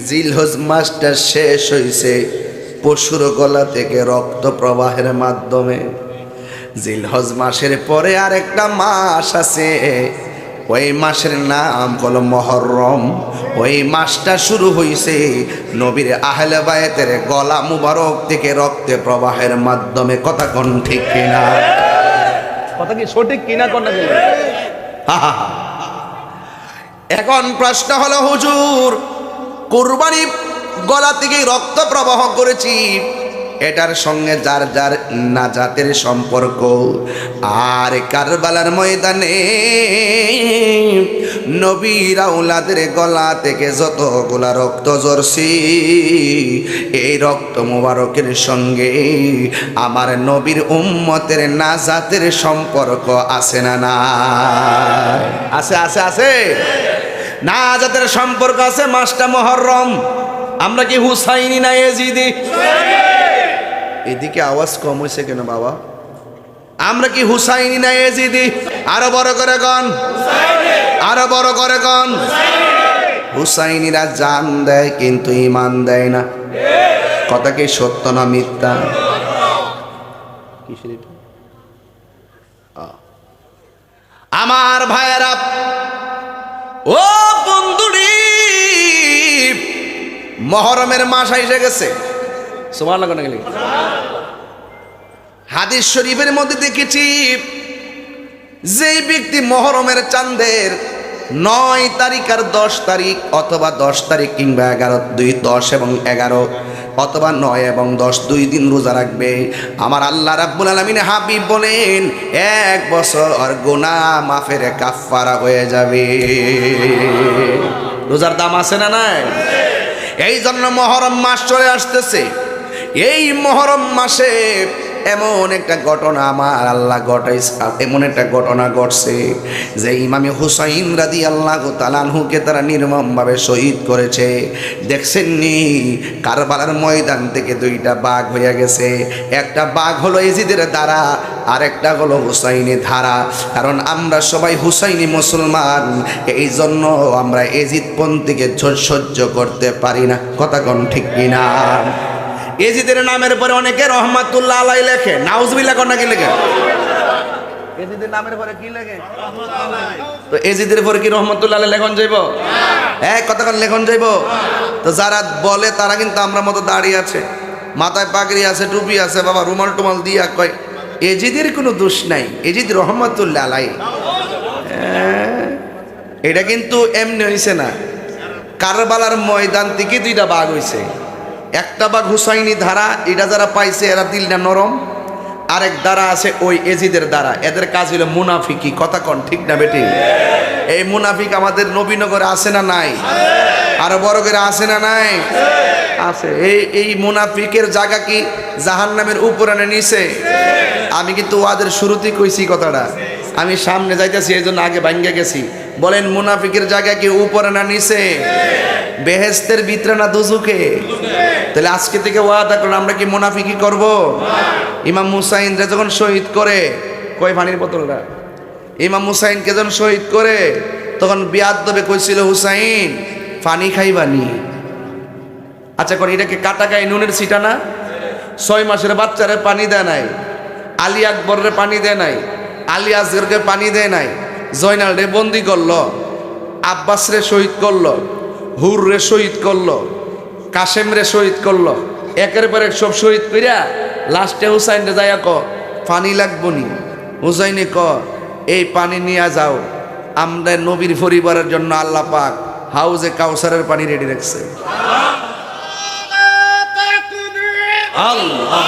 জিলহজ মাসটা শেষ হইছে পশুর গলা থেকে রক্ত প্রবাহের মাধ্যমে। জিলহজ মাসের পরে আর একটা মাস আছে, ওই মাসের নাম হলো মহরম। ওই মাসটা শুরু হইছে নবীর আহলে বায়তের গলা মুবারক থেকে রক্তে প্রবাহের মাধ্যমে। কথা কোন ঠিক কিনা? কথা কি সঠিক কিনা? কোনটা দিল? এখন প্রশ্ন হলো হুজুর, কুরবানি গলা থেকে রক্ত প্রবাহ করেছি, এটার সঙ্গে যার যার নাজাতের সম্পর্ক। আর কারবালার ময়দানে নবীর আওলাদের গলা থেকে যতগুলা রক্ত ঝরছি, এই রক্ত মোবারকের সঙ্গে আমার নবীর উম্মতের নাজাতের সম্পর্ক আছে না? না আছে, আছে, আছে, নাজাতের সম্পর্ক আছে। মাসটা মুহররম। আমরা কি হুসাইনি না এজিদি? এদিকে আওয়াজ কম হয়েছে কেন বাবা? আমরা কি হুসাইনি না এজিদি? আরো বড় করে গন, আরো বড় করে গন। হুসাইনিরা জান দেয় কিন্তু ইমান দেয় না। কথা কি সত্য না মিথ্যা? আমার ভাইয়েরা, ও বন্ধুরি, মুহররমের মাস এসে গেছে। সুবহানাল্লাহ কোন গেলি? হাদিস শরীফের মধ্যে দেখেছি, যে ব্যক্তি মুহররমের চাঁদের 9 তারিখ আর 10 তারিখ, অথবা 10 তারিখ কিংবা 11, 10 এবং 11, অথবা 9 এবং 10, 2 দিন রোজা রাখবে, আমার আল্লাহ রাব্বুল আলামিন হাবিব বলেন 1 বছর গুনাহ মাফের কাফারা হয়ে যাবে। রোজার দাম আছে না নাই? এই জন্য মুহররম মাস চলে আসতেছে। এই মুহররম মাসে এমন একটা ঘটনা আমার আল্লাহ ঘটাইছে, এমন একটা ঘটনা ঘটছে যে ইমামে হুসাইন রাদিয়াল্লাহু তাআলা আনহুকে তারা নির্মমভাবে শহীদ করেছে। দেখছেন নি? কারবালার ময়দান থেকে 2টা বাঘ হয়ে গেছে। একটা বাঘ হলো এজিদের দ্বারা, আর একটা হলো হুসাইনি ধারা। কারণ আমরা সবাই হুসাইনি মুসলমান, এই জন্য আমরা এজিদপন্থীকে সহ্য করতে পারি না। কথা কোন ঠিক কিনা? এজিদের নামের পরে অনেকে রহমাতুল্লাহ আলাই লেখে, নাউজুবিল্লাহ কোন নাকি লেখে? এজিদের নামের পরে কি লেখে? তো এজিদের পরে কি রহমাতুল্লাহ আলাই লেখন যাইব? হ্যাঁ, কথা কোন লেখন যাইব? তো যারা বলে তারা কিন্তু আমরা মতো দাঁড়িয়ে আছে, মাথায় পাগড়ি আছে, টুপি আছে, বাবা রুমাল টুমাল দিয়া কয় এজিদের কোনো দোষ নাই, এজিদ রহমাতুল্লাহ আলাই। এটা কিন্তু এমনি হইছে না। কারবালার ময়দান থেকে 2টা বাঘ হইছে। একটা বাঘ হুসাইনি ধারা, এটা যারা পাইছে এরা দিলটা নরম। আরেক দ্বারা আছে ওই এজিদের দ্বারা, এদের কাজ হলো মুনাফিকি। কথা কন ঠিক না বেটি? এই মুনাফিক আমাদের নবীনগরে আছে না নাই? আরো বড় করে আছে না নাই? আছে। এই মুনাফিকের জায়গা কি জাহান্নামের উপরে না নিচে? আমি কিন্তু ওয়াদের শুরুতেই কইছি কথাটা, আমি সামনে যাইতেছি এই জন্য আগে ভাঙ্গে গেছি। বলেন মুনাফিকের জায়গা কি উপরে না নিচে? বেহেশতের ভিতরে না দুজুকে? তাহলে আজকে থেকে ওয়াদা করুন আমরা কি মুনাফিকি করব? ইমাম হুসাইনরে যখন শহীদ করে, কয় পানির বোতলটা, ইমাম হুসাইনকে যখন শহীদ করে তখন বিয়াদবে কইছিল হুসাইন পানি খাইবানি। আচ্ছা কোন এটাকে কাটা গায়ে নুনের ছিটা না? 6 মাসের বাচ্চারে পানি দেয় নাই, আলী আকবরের পানি দেয় নাই, আলী আসগরকে পানি দেয় নাই, জয়নাল রে বন্দি করলো, আব্বাস রে শহীদ করলো, হুর রে শহীদ করলো, কাশেম রে শহীদ করলো, একের পর এক সব শহীদ কইরা লাস্টে হুসাইন রে যাইয়া ক পানি লাগবো নি। হুসাইনে ক এই পানি নিয়ে যাও, আমরা নবীর পরিবারের জন্য আল্লাহ পাক হাউজে কাউসারের পানি রেডি রাখছে। আল্লাহ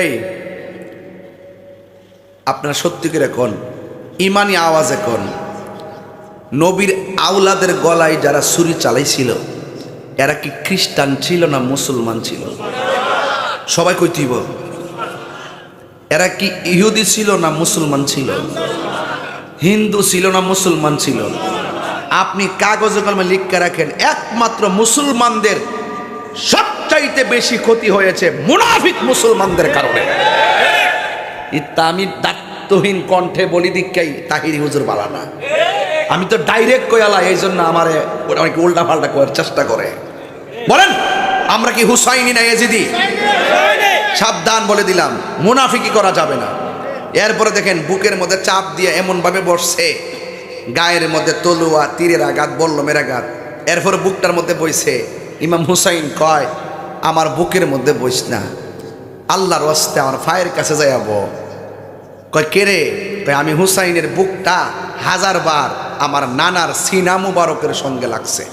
এই আপনারা সত্যি করে কোন ইমানি আওয়াজে কোন, নবীর আওলাদের গলায় যারা ছুরি চালাইছিল এরা কি খ্রিস্টান ছিল না মুসলমান ছিল? সবাই কইতিব এরা কি ইহুদি ছিল না মুসলমান ছিল? হিন্দু ছিল না মুসলমান ছিল? আপনি কাগজে কলমে লিখে রাখেন, একমাত্র মুসলমানদের সবচাইতে বেশি ক্ষতি হয়েছে মুনাফিক মুসলমানদের কারণে। আমি দায়িত্বহীন কণ্ঠে বলি দিকাই তাহিরি হুজুর বালানা, আমি তো ডাইরেক্ট কয়ালা, এই জন্য আমারে অনেকে উল্টা পাল্টা করার চেষ্টা করে। বলেন আমরা কি হুসাইনি না এজিদি? সাবধান বলে দিলাম, মুনাফিকি করা যাবে না। এরপরে দেখেন বুকের মধ্যে চাপ দিয়ে এমন ভাবে বসছে, গায়ের মধ্যে তলুয়া, তীরের আঘাত, বল্লমের আঘাত, এরপরে বুকটার মধ্যে বইছে। ইমাম হুসাইন কয় আমার বুকের মধ্যে বইস না, আল্লাহর ওয়াস্তে আমার ফায়ের কাছে যাইব। কয় কেরে? কয় আমি হুসাইনের বুকটা 1000 বার আমার নানার সিনা মুবারকের সঙ্গে লাগছে।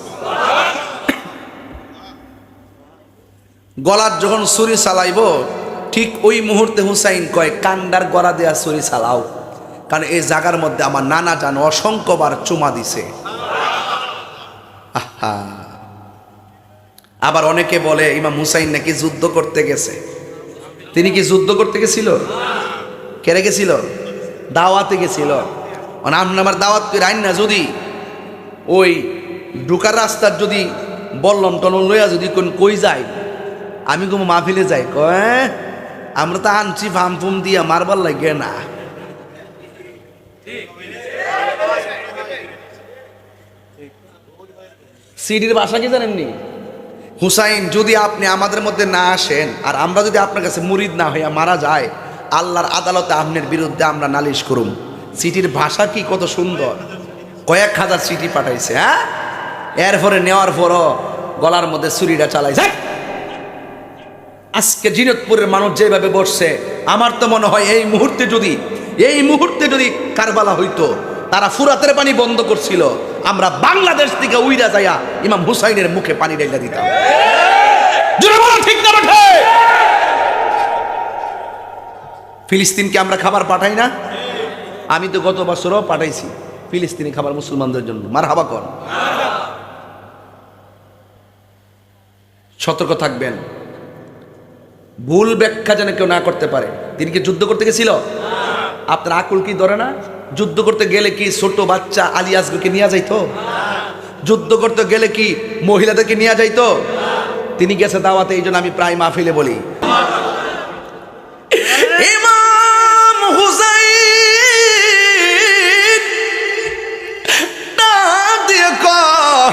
গলার যখন ছুরি চালাইব ঠিক ওই মুহূর্তে হুসাইন কয় কান্ডার গলা দেয়া ছুরি চালাও, কারণ এই জায়গার মধ্যে আমার নানা জান অসংখ্যবার চুমা দিছে। আহা, আবার অনেকে বলে ইমাম হুসাইন নাকি যুদ্ধ করতে গেছে। তিনি কি যুদ্ধ করতে গেছিল? কেড়ে গেছিল? দাওয়াতে গেছিল। আমার দাওয়াত করে আইন না, যদি ওই ঢুকার রাস্তার যদি বললাম টলন লইয়া যদি কোন কই যায়, আমি কোনো মাহফিলে যাই, কয় আমরা তো আনছি ফাম ফুম দিয়া মারবার লাগে না। সিডির ভাষা কি জানেননি? হুসাইন যদি আপনি আমাদের মধ্যে না আসেন আর আমরা যদি আপনার কাছে মুরিদ না হইয়া মারা যায়, আল্লাহর আদালতে আপনার বিরুদ্ধে আমরা নালিশ করুম। সিটির ভাষা কি কত সুন্দর, কয়েক হাজার সিটি পাঠাইছে। হ্যাঁ, এরপরে নেওয়ার পরও গলার মধ্যে ছুরিটা চালাইছে। আজকে জিনতপুরের মানুষ যেভাবে বসছে, আমার তো মনে হয় এই মুহূর্তে যদি কারবালা হইতো, তারা ফুরাতের পানি বন্ধ করছিল, আমরা বাংলাদেশ থেকে উইরা যাইয়া ইমাম হুসাইনের মুখে পানি ঢেলে দিতাম। ঠিক না? ফিলিস্তিনকে আমরা খাবার পাঠাই না? আমি তো গত বছরও পাঠাইছি ফিলিস্তিনি খাবার মুসলমানদের জন্য। মারহাবা কর। সতর্ক থাকবেন, ভুল ব্যাখ্যা যেন কেউ না করতে পারে। তিনি কি যুদ্ধ করতে গেছিল? আপনার আকুল কি ধরে না? যুদ্ধ করতে গেলে কি ছোট বাচ্চা আলী আসগরকে নিয়ে যাইতো? যুদ্ধ করতে গেলে কি মহিলাদেরকে নিয়ে যাইতো? তিনি গেছে দাওয়াতে। এই জন্য আমি প্রায় মাহফিলে বলি, ইমাম হুসাইন ডাক দিয়ে কয়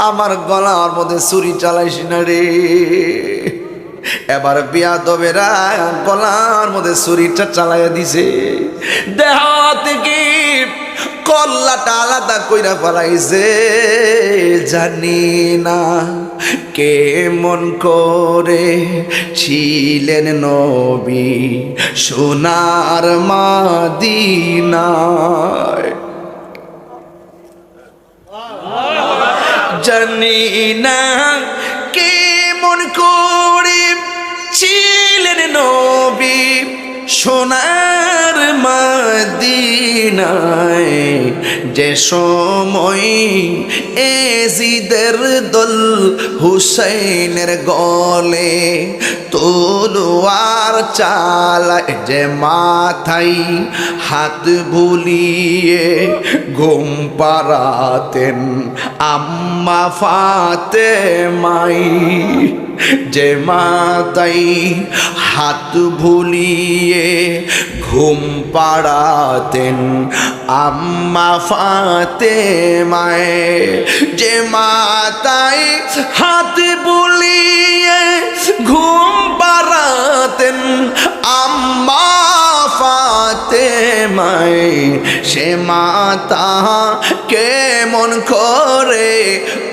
আমার গলার মধ্যে ছুরি চালাইস না রে। এবার বিয়াদবেরা গলার মধ্যে ছুরিটা চালাইয়া দিছে, দেহ থেকে কল্লাটা আলাদা কইরা ফেলাইছে, জানি না কেমন করে ছিলেন নবী সোনার মদিনায়। জানি না কেমন করে ছিলেন নবী সোনার মদিনায়, যে সময় এজিদের দল হুসাইনের গলে তলোয়ার চালায়, যে মাথায় হাত বুলিয়ে ঘুম পাড়াতেন আম্মা ফাতেমাই, যে মাতাই হাত ভুলিয়ে ঘুম পাড়াতেন আম্মা ফাতেমায়, যে মাতাই হাত বুলিয়ে ঘুম পাড়াতেন আম্মা ফাতেমায়, সে মাতা কেমন করে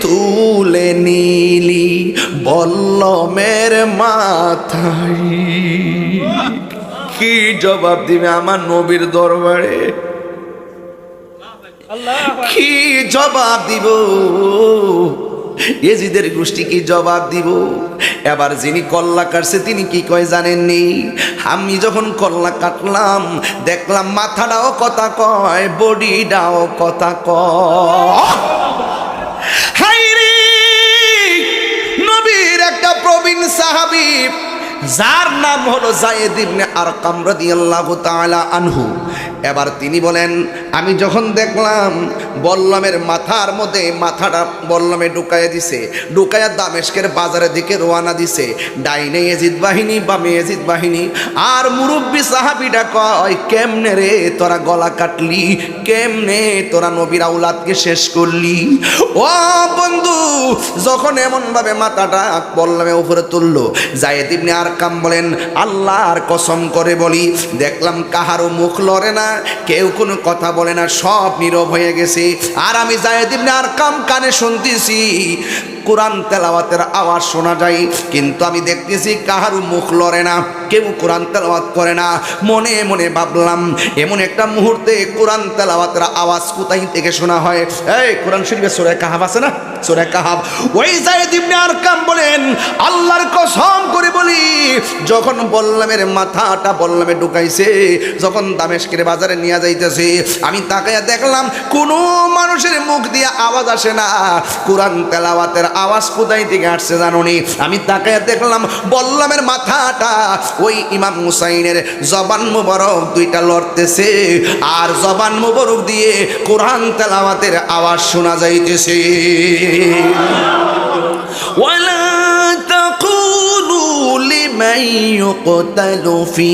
তুলে নিলি বল্লমের মাথায়। কি জবাব দিবে আমার নবীর দরবারে? কি জবাব দিব? এজিদের গোষ্ঠী কি জবাব দিব? এবার যিনি কল্লা কাটছে তিনি কি কয় জানেননি? আমি যখন কল্লা কাটলাম দেখলাম মাথাটাও কথা কয়, বডিটাও কথা কয়। হায়রে, নবীর একটা প্রবীণ সাহাবী যার নাম হলো যায়েদ ইবনে আরকাম রাদিয়াল্লাহু তাআলা আনহু। এবার তিনি বলেন, আমি যখন দেখলাম বল্লমের মাথার মধ্যে মাথাটা বল্লমে ঢুকাইয়া দিছে, ঢুকাইয়া দামেস্কের বাজারের দিকে রওনা দিছে, ডাইনে এজিদ বাহিনী বামে এজিদ বাহিনী। আর মুরব্বী সাহাবীটা কয়, কেমনে রে তোরা গলা কাটলি, কেমনে তোরা নবীর আউলাদকে শেষ করলি? ও বন্ধু, যখন এমন ভাবে মাথাটা বল্লমে উপরে তুললো, যায়েদ ইবনে আরকাম বলেন, আল্লাহর কসম করে বলি দেখলাম কাহারও মুখ লড়ে না, কেউ কোনো কথা বলে না, সব নীরব হয়ে গেছে। আর আমি যায়েদ ইবনে আরকাম কানে শুনতেছি কোরআন তেলাওয়াতের আওয়াজ শোনা যায়, কিন্তু আমি দেখতেছি কাহারও মুখ লড়ে না, কেউ কোরআন তেলাওয়াত করে না। মনে মনে ভাবলাম এমন একটা মুহূর্তে কোরআন তেলাওয়াতের আওয়াজ কোথায় থেকে শোনা হয়? এই কোরআন শরীফে সূরা কাহাফ আছে না, সূরা কাহাফ। ওই যায়েদ ইবনে আরকাম বলেন, আল্লাহর কসম করে বলি যখন বল্লমের মাথাটা বল্লমে ঢুকাইছে, যখন দামেস্কের বাজারে নিয়ে যাইতেছে, আমি তাকাইয়া দেখলাম কোনো মানুষের মুখ দিয়ে আওয়াজ আসে না, কোরআন তেলাওয়াতের আওয়াজ কোথায় থেকে আসছে জানোনি? আমি তাকাইয়া দেখলাম বল্লমের মাথাটা ওই ইমাম হুসাইনের জবান মুবারক দুইটা লড়তেছে, আর জবান মুবারক দিয়ে কোরআন তেলাওয়াতের আওয়াজ শোনা যাইতেছে। ওয়ালা তাকুলু লিমান ইউকতালু ফি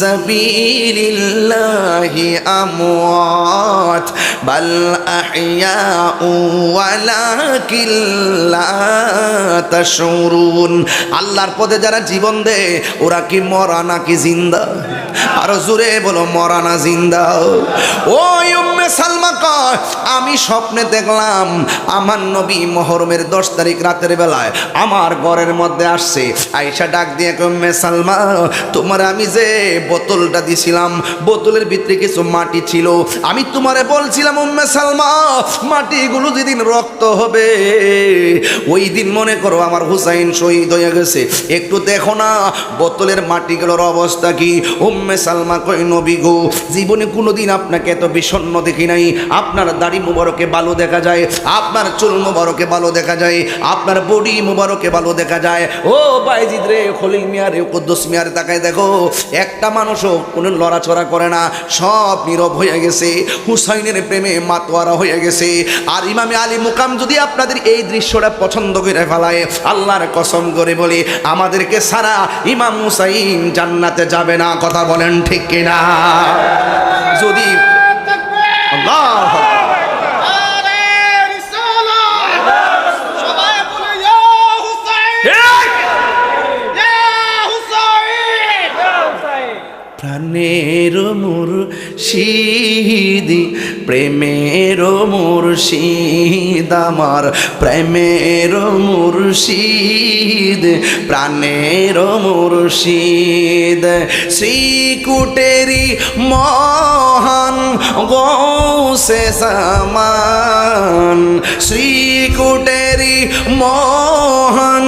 সাবিলিল্লাহি আমওয়াত বাল আহইয়াউ ওয়ালাকিন লা তাশউরুন। আল্লাহর পথে যারা জীবন দেয় ওরা কি মরা নাকি জিন্দা? আরো জোরে বলো, মরা না জিন্দা? ওই উম্মে সালমা কয়, আমি স্বপ্নে দেখলাম আমার নবী মুহররমের 10 তারিখ রাতের বেলায় আমার ঘরের মধ্যে আসছে। আয়েশা ডাক দিয়ে কয়, উম্মে সালমা তোমার আমি যে বোতলটা দিছিলাম, বোতলের ভিতরে কিছু মাটি ছিল, আমি তোমারে বলছিলাম উম্মে সালমা মাটিগুলো যেদিন রক্ত হবে ওই দিন মনে করো আমার হুসাইন শহীদ হয়ে গেছে, একটু দেখো না বোতলের মাটিগুলোর অবস্থা কি। উম্মে সালমা কয়, নবী গো জীবনে কোনোদিন আপনাকে এত বিষণ্ণ দেখি নাই, আপনার দাড়ি মুবারকে ভালো দেখা যায়, আপনার চুল মুবারকে ভালো দেখা যায়, আপনার বডি মুবারকে ভালো দেখা যায়। ও বাইজিদ রে, খলিল মিয়া রে, কুদ্দুস মিয়া রে, তাকায় দেখো একটা মানুষও কোনো লড়াচড়া করে না, সব নীরব হয়ে গেছে, হুসাইনের প্রেমে মাতোয়ারা হয়ে গেছে। আর ইমামে আলী মুকাম যদি আপনাদের এই দৃশ্যটা পছন্দ করে ফেলায়, আল্লাহর কসম করে বলি আমাদেরকে সারা ইমাম হুসাইন জান্নাতে যাবে না। কথা বলেন ঠিক কিনা? যদি আল্লাহ প্রাণের মুর্শিদ প্রেমের মুর্শিদ আমার প্রেমের মুর্শিদ প্রাণের মুর্শিদ শ্রীকুটেরি মহান গৌসে সামান শ্রীকুটেরি মহান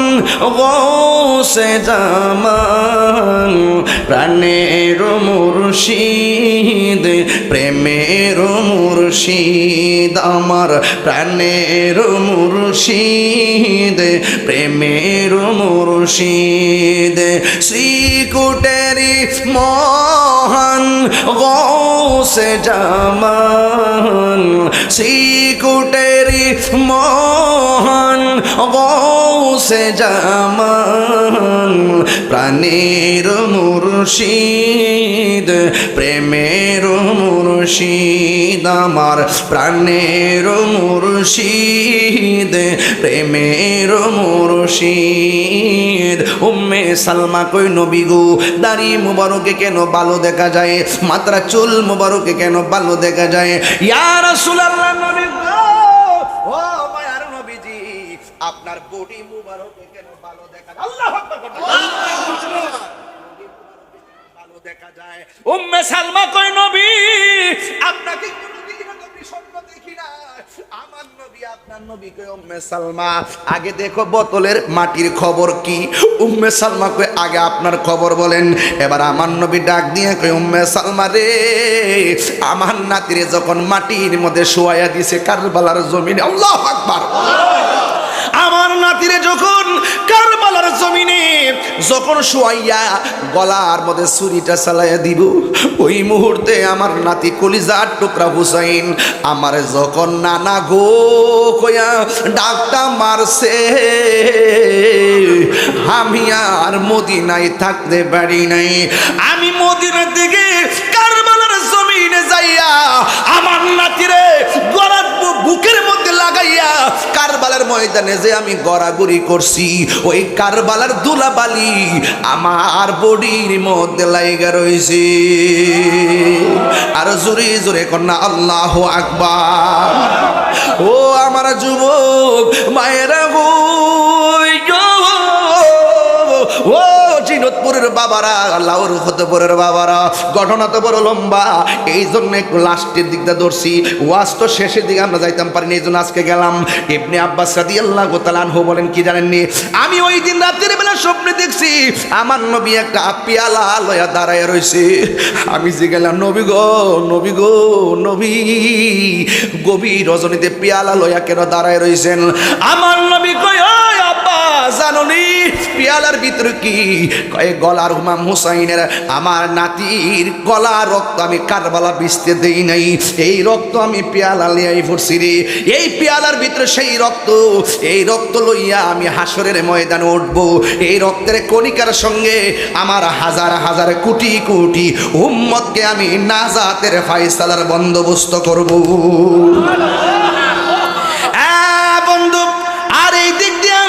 গৌসে জামান প্রাণের মুর্শিদ প্রেমের মুর্শিদ আমার প্রাণের মুর্শিদ প্রেমের মুর্শিদ শ্রীকুটেরি মহান গৌসে জামান শ্রীকুটেরি মহান গৌসে জামান প্রাণের মুর্শিদ প্রেমের মুর্শিদ আমার প্রাণের মুর্শিদ প্রেমের মুর্শিদ উম্মে সালমা কই নবী গো দাড়ি মুবারকে কেন ভালো দেখা যায় মাত্রা চুল মুবারকে কেন ভালো দেখা যায় ইয়া রাসূলুল্লাহ নবী গো ও মায়ার নবীজি আপনার বডি মুবারকে কেন ভালো দেখা যায় আল্লাহু আকবার ভালো দেখা যায় উম্মে সালমা কই নবী আপনাকে কোনদিন নবী স্বপ্ন দেখি না আমার নবী আপনার নবী কই উম্মে সালমা আগে দেখো বোতলের মাটির খবর কি উম্মে সালমা কই আগে আপনার খবর বলেন এবার আমার নবী ডাক দিয়ে কই উম্মে সালমা রে আমার নাতিরে যখন মাটির মধ্যে শোয়ায়া দিয়েছে কারবালার জমিনে আল্লাহু আকবার আমার নাতিরে যখন কারবালার জমিনে যখন শোয়াইয়া গলার মধ্যে ছুরিটা চালাইয়া দিব ওই মুহূর্তে আমার নাতি কলিজার টুকরা হুসাইন আমার যখন নানা গো কয়া ডাকটা মারছে আমি আর মদিনায় থাকতে পারি নাই আমি মদিনা থেকে কারবালার জমিনে যাইয়া আমার নাতিরে গলার বুকের মধ্যে লাগাইয়া কারবালার ময়দানে যে আমি গড়াগড়ি করছি ওই কারবালার ধুলাবালি আমার বডির মধ্যে লাইগা রইছে আর জোরে জোরে কন্যা আল্লাহু আকবার ও আমার যুবক মায়েরা গো ও জিনতপুরের বাবারা লাউর ফতেপুরের বাবারা ঘটনা তো বড় লম্বা এই জন্য একটু লাস্টের দিকটা ধরছি ওয়াজ তো শেষের দিকে আমরা যাইতাম পারিনি এই জন্য আজকে গেলাম ইবনে আব্বাস রাদিয়াল্লাহু তাআলা আনহু বলেন কি জানেননি আমি ওই দিন রাতের বেলা স্বপ্নে দেখছি আমার নবী একটা পেয়ালা লয়া দাঁড়ায় রইছে আমি যে গেলাম নবী গো নবী গো নবী গভীর রজনীতে পেয়ালা লয়া কেন দাঁড়ায় রইছেন আমার নবী কয় ওই আব্বা জানোনি পেয়ালার ভিতরে কি কয় গলার ইমাম হুসাইনের আমার নাতির গলা রক্ত আমি কারবালা বিছতে দেই নাই এই রক্ত আমি পেয়ালা লিয়াই পড়ছি রে এই পেয়ালার ভিতরে সেই রক্ত এই রক্ত লইয়া আমি হাসরের ময়দানে উঠব এই রক্তের কণিকার সঙ্গে আমার হাজার হাজার কোটি কোটি উম্মতকে আমি নাজাতের ফায়সালার বন্দোবস্ত করব বন্ধু আর এই দিক দিয়ে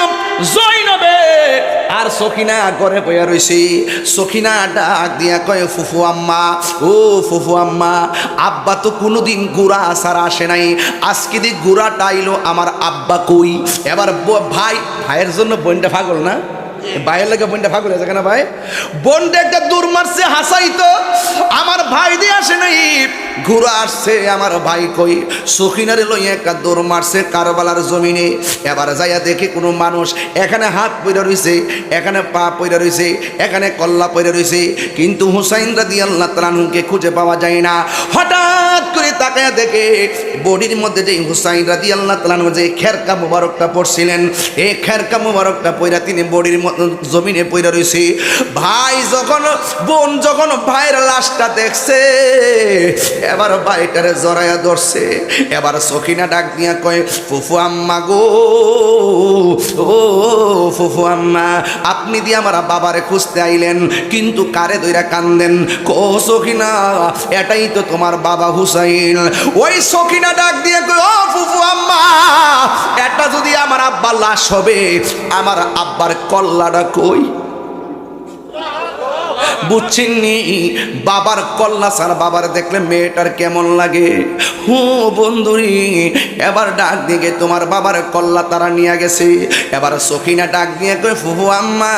জয়নবে আর সখিনা ঘরে বইয়া রইছে সখিনা ডাক দিয়া কয় ফুফু আম্মা ও ফুফু আম্মা আব্বা তো কোনোদিন গুড়া ছাড়া আসে নাই আজকে দি গুড়াটা আইলো আমার আব্বা কই এবার ভাইয়ের জন্য বোনটা পাগল না ভাইয়ের লাগে বোনটা পাগল আছে কেন ভাই বোনটা একটা দূর মারছে হাসাইতো আমার ভাই দিয়ে আসে নাই ঘুরা আসছে আমার ভাই কই সখিনারে লইয়া একটা দৌড় মারছে কারবালার জমিনে এবার যাইয়া দেখে কোনো মানুষ এখানে হাত পইরা রইছে এখানে পা পইরা রইছে এখানে কল্লা পইরা রইছে কিন্তু হুসাইন রাদিয়াল্লাহু তাআলা আনহুকে খুঁজে পাওয়া যায় না হঠাৎ করে তাকায়া দেখে বডির মধ্যে যে হুসাইন রাদিয়াল্লাহু তাআলা আনহু যে খেরকা মুবারকটা পড়ছিলেন এই খেরকা মুবারকটা পইরা তিনি বডির জমিনে পইরা রইছে ভাই যখন বোন যখন ভাইয়ের লাশটা দেখছে এবার ভাইটারে জড়াইয়া ধরছে এবার সখিনা ডাক দিয়া কয় ফুফু আম্মা গো ও ফুফু আম্মা আপনি দিয়ে আমার বাবারে খুঁজতে আইলেন কিন্তু কারে দইরা কান্দেন কো সখিনা এটাই তো তোমার বাবা হুসাইন ওই সখিনা ডাক দিয়ে কয় ও ফুফু আম্মা এটা যদি আমার আব্বার লাশ হবে আমার আব্বার কল্লাটা কই বুঝছিনি বাবার কল্লা ছাড়া বাবার দেখলে মেয়েটার কেমন লাগে। হু বন্ধুরি, এবার ডাক দিয়ে তোমার বাবার কল্লা তারা নিয়ে গেছে। এবার সখিনা ডাক দিয়ে কই ফুফু আম্মা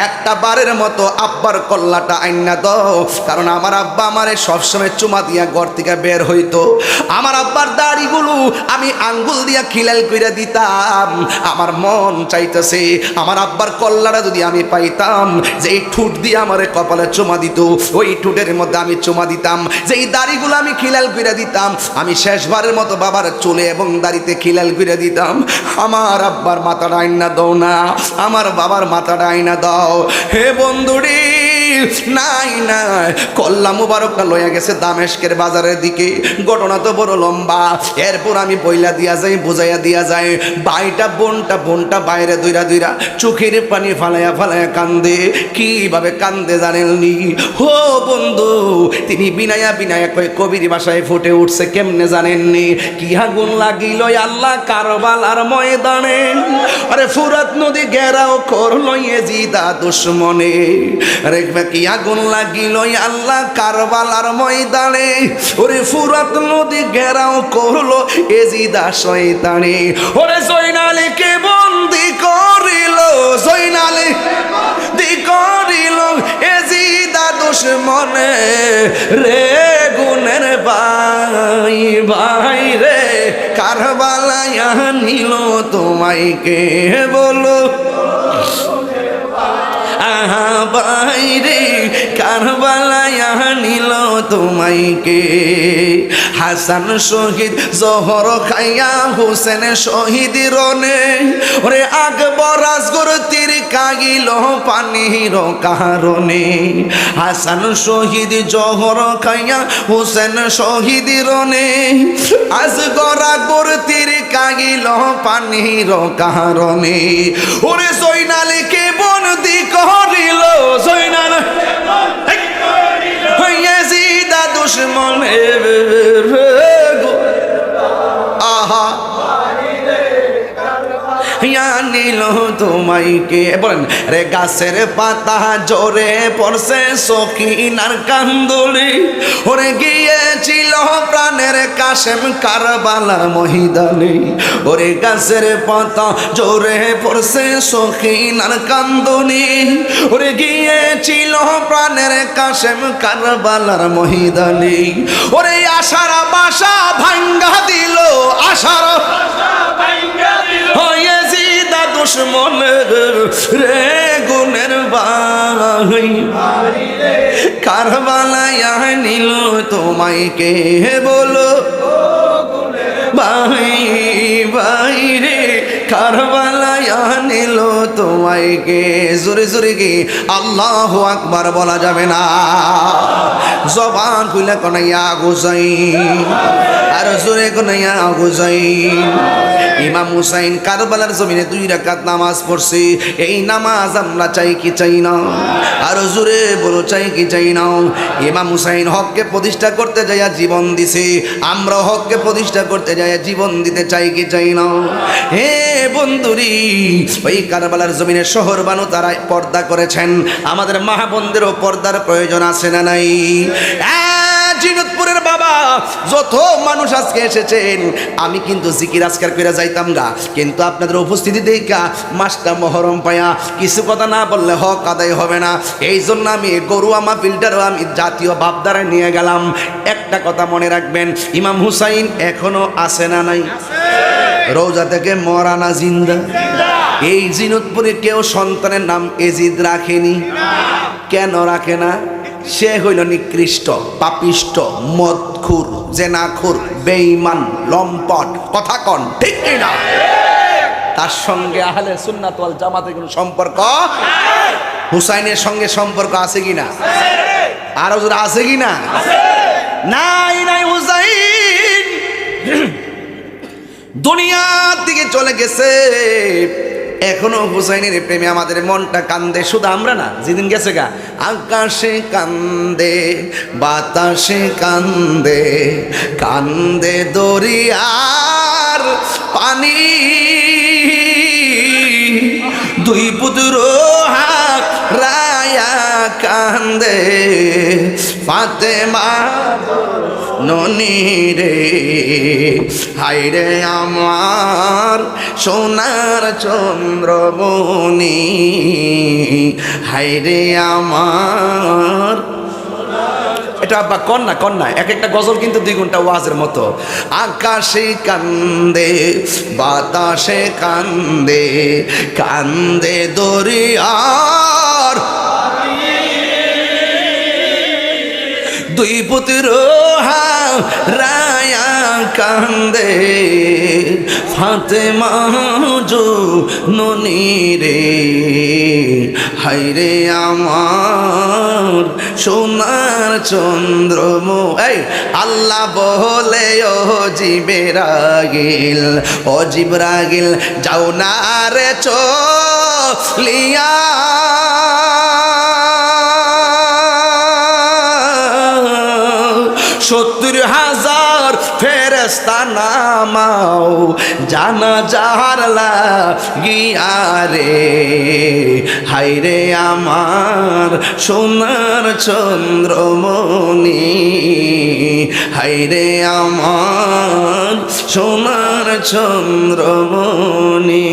একটা বারের মতো আব্বার কল্লাটা আইনা দাও, কারণ আমার আব্বা আমারে সবসময় চুমা দিয়া ঘর থেকে বের হইতো। আমার আব্বার দাড়িগুলো আমি আঙ্গুল দিয়া খিলাল কইরা দিতাম। আমার মন চাইতেছে আমার আব্বার কল্লাটা যদি আমি পাইতাম, যেই ঠুট দিয়ে আমারে কপালে চুমা দিত ওই ঠুটের মধ্যে আমি চুমা দিতাম, যেই দাড়িগুলো আমি খিলাল কইরা দিতাম আমি শেষবারের মতো বাবার চুলে এবং দাড়িতে খিলাল কইরা দিতাম। আমার আব্বার মাথাটা আইনা দাও না, আমার বাবার মাথাটা আইনা দাও। হে বন্ধুরি, নাই নাই কল্লা মুবারকটা লইয়া গেছে দামেস্কের বাজারের দিকে। ঘটনা তো বড় লম্বা, এরপর আমি বইলা দিয়া যাই, বুঝাইয়া দিয়া যায়। ভাইটা বোনটা বাইরে দইরা চোখের পানি ফালাইয়া কান্দে। কিভাবে কান্দে জানেননি? হো বন্ধু, তিনি বিনায়া কয় কবির ভাষায় ফুটে উঠছে কেমনে জানেননি? কি আগুন লাগিল আল্লাহ কারবালার ময়দানে, আরে ফুরাত নদী ঘেরাও করলো ইয়েজিদা দুশমনে। আরে কি আগুন লাগিল আল্লাহ কারবালার ময়দানে, ওরে ফুরাত নদী ঘেরাও করলো এজিদা শয়তানে। ওরে জয়নালীকে বন্দি করিল, জয়নালী করিল এজিদা দুশমনে রে। গুনের ভাই রে, কারবালায় নিল তোমায় কে বলো? আহা বাইরে কারবালায় নিল তোমায় কে? হাসান শহীদ জহর খাইয়া হোসেন শহীদ রনে, ওরে আকবর আসগর তীর কাগিল পানির কারণে। হাসান শহীদ জহর খাইয়া হোসেন শহীদ রনে, আসগর আকবর তীর কাগিল পানির কারণে। ওরে জয়নালীকে বন্দি করিল, জয়নাল ইয়াজিদা দুশমনে আহা নিল তোমায় কে বলেন? রে গাছের পাতা জোরে পড়ছে সখিনার কান্দুলি, ওরে গিয়েছিল প্রাণের কাশেম কারবালার ময়দানে। ওরে গাছের পাতা জোরে পড়ছে সখিনার কান্দুলি, ওরে গিয়েছিল প্রাণের কাশেম কারবালার ময়দানে। ওরে আশার বাসা ভাঙ্গা দিল, আশার দুশমনের রে গুনের ভাই, কারবালায় নিল তোমায় কে বলো? ভাই রে কারবালায় নিল তোমায় কে? জোরে জোরে কি আল্লাহু আকবার বলা যাবে না? জবান খুলে কোনাইয়া হুসাইন, আর জোরে কোনাইয়া হুসাইন। ইমাম হুসাইন কারবালার জমিনে 2 রাকাত নামাজ পড়ছে। এই নামাজ আমরা চাই কি চাই না? আর জোরে বলো চাই কি চাই না? ইমাম হুসাইন হককে প্রতিষ্ঠা করতে যাইয়া জীবন দিছে, আমরা হককে প্রতিষ্ঠা করতে যাইয়া জীবন দিতে চাই কি চাই না? হে বন্ধুরি, ওই কারবালার জমিনে শহর বানু তারা পর্দা করেছেন, আমাদের মা বোনদেরও পর্দার প্রয়োজন আছে না নাই? জিনতপুরের বাবা যত মানুষ আজকে এসেছেন, আমি কিন্তু জিকির আজকার করে যাইতাম গা, কিন্তু আপনাদের উপস্থিতি দেখা মাসটা মহরম পায়া কিছু কথা না বললে হক আদায় হবে না। এই জন্য আমি গরুয়া মাহফিলটারও আমি জাতীয় ভাবধারায় নিয়ে গেলাম। একটা কথা মনে রাখবেন, ইমাম হুসাইন এখনো আছে না নাই? রোজা থেকে মরা না জিন্দা? এই জিনতপুরে কেউ সন্তানের নাম এজিদ রাখেনি। কেন রাখে না? সে হইল নিকৃষ্ট, পাপিষ্ট, মদখুর, জেনাখুর, বেঈমান, লম্পট। কথা কন ঠিক কিনা? তার সঙ্গে আহলে সুন্নাত ওয়াল জামাতের কোনো সম্পর্ক? হুসাইনের সঙ্গে সম্পর্ক আছে কিনা? আরো যারা আছে কিনা? নাই নাই। হুসাইন দুনিয়ার দিকে চলে গেছে, এখনো হুসাইনের প্রেমে আমাদের মনটা কান্দে। শুধু আমরা না, যেদিন গেছে গা, আকাশে কান্দে, বাতাসে কান্দে, কান্দে দরিয়ার পানি, 2 পুত্র হারায়া কান্দে কান্দে ফাতেমা ননি রে, হায়রে আমার সোনার চন্দ্রমণি, হায়রে আমার। এটা আব্বা কন্যা কন্যা, এক একটা গজল কিন্তু 2 ঘন্টা ওয়াজের মতো। আকাশে কান্দে বাতাসে কান্দে, কান্দে দরিয়ার 2 পুত্র হারায়া কান্দে ফাতেমা ননি রে, হায়রে আমার সোনার চন্দ্রমণি। আল্লাহ বলে ও জিবরাইল, ও জিবরাইল যাও না রে চলিয়া, 70,000 ফেরেশতা নামাও জানাজার লাগিয়া রে, হায়রে আমার সোনার চন্দ্রমণি, হায়রে আমার সোনার চন্দ্রমণি।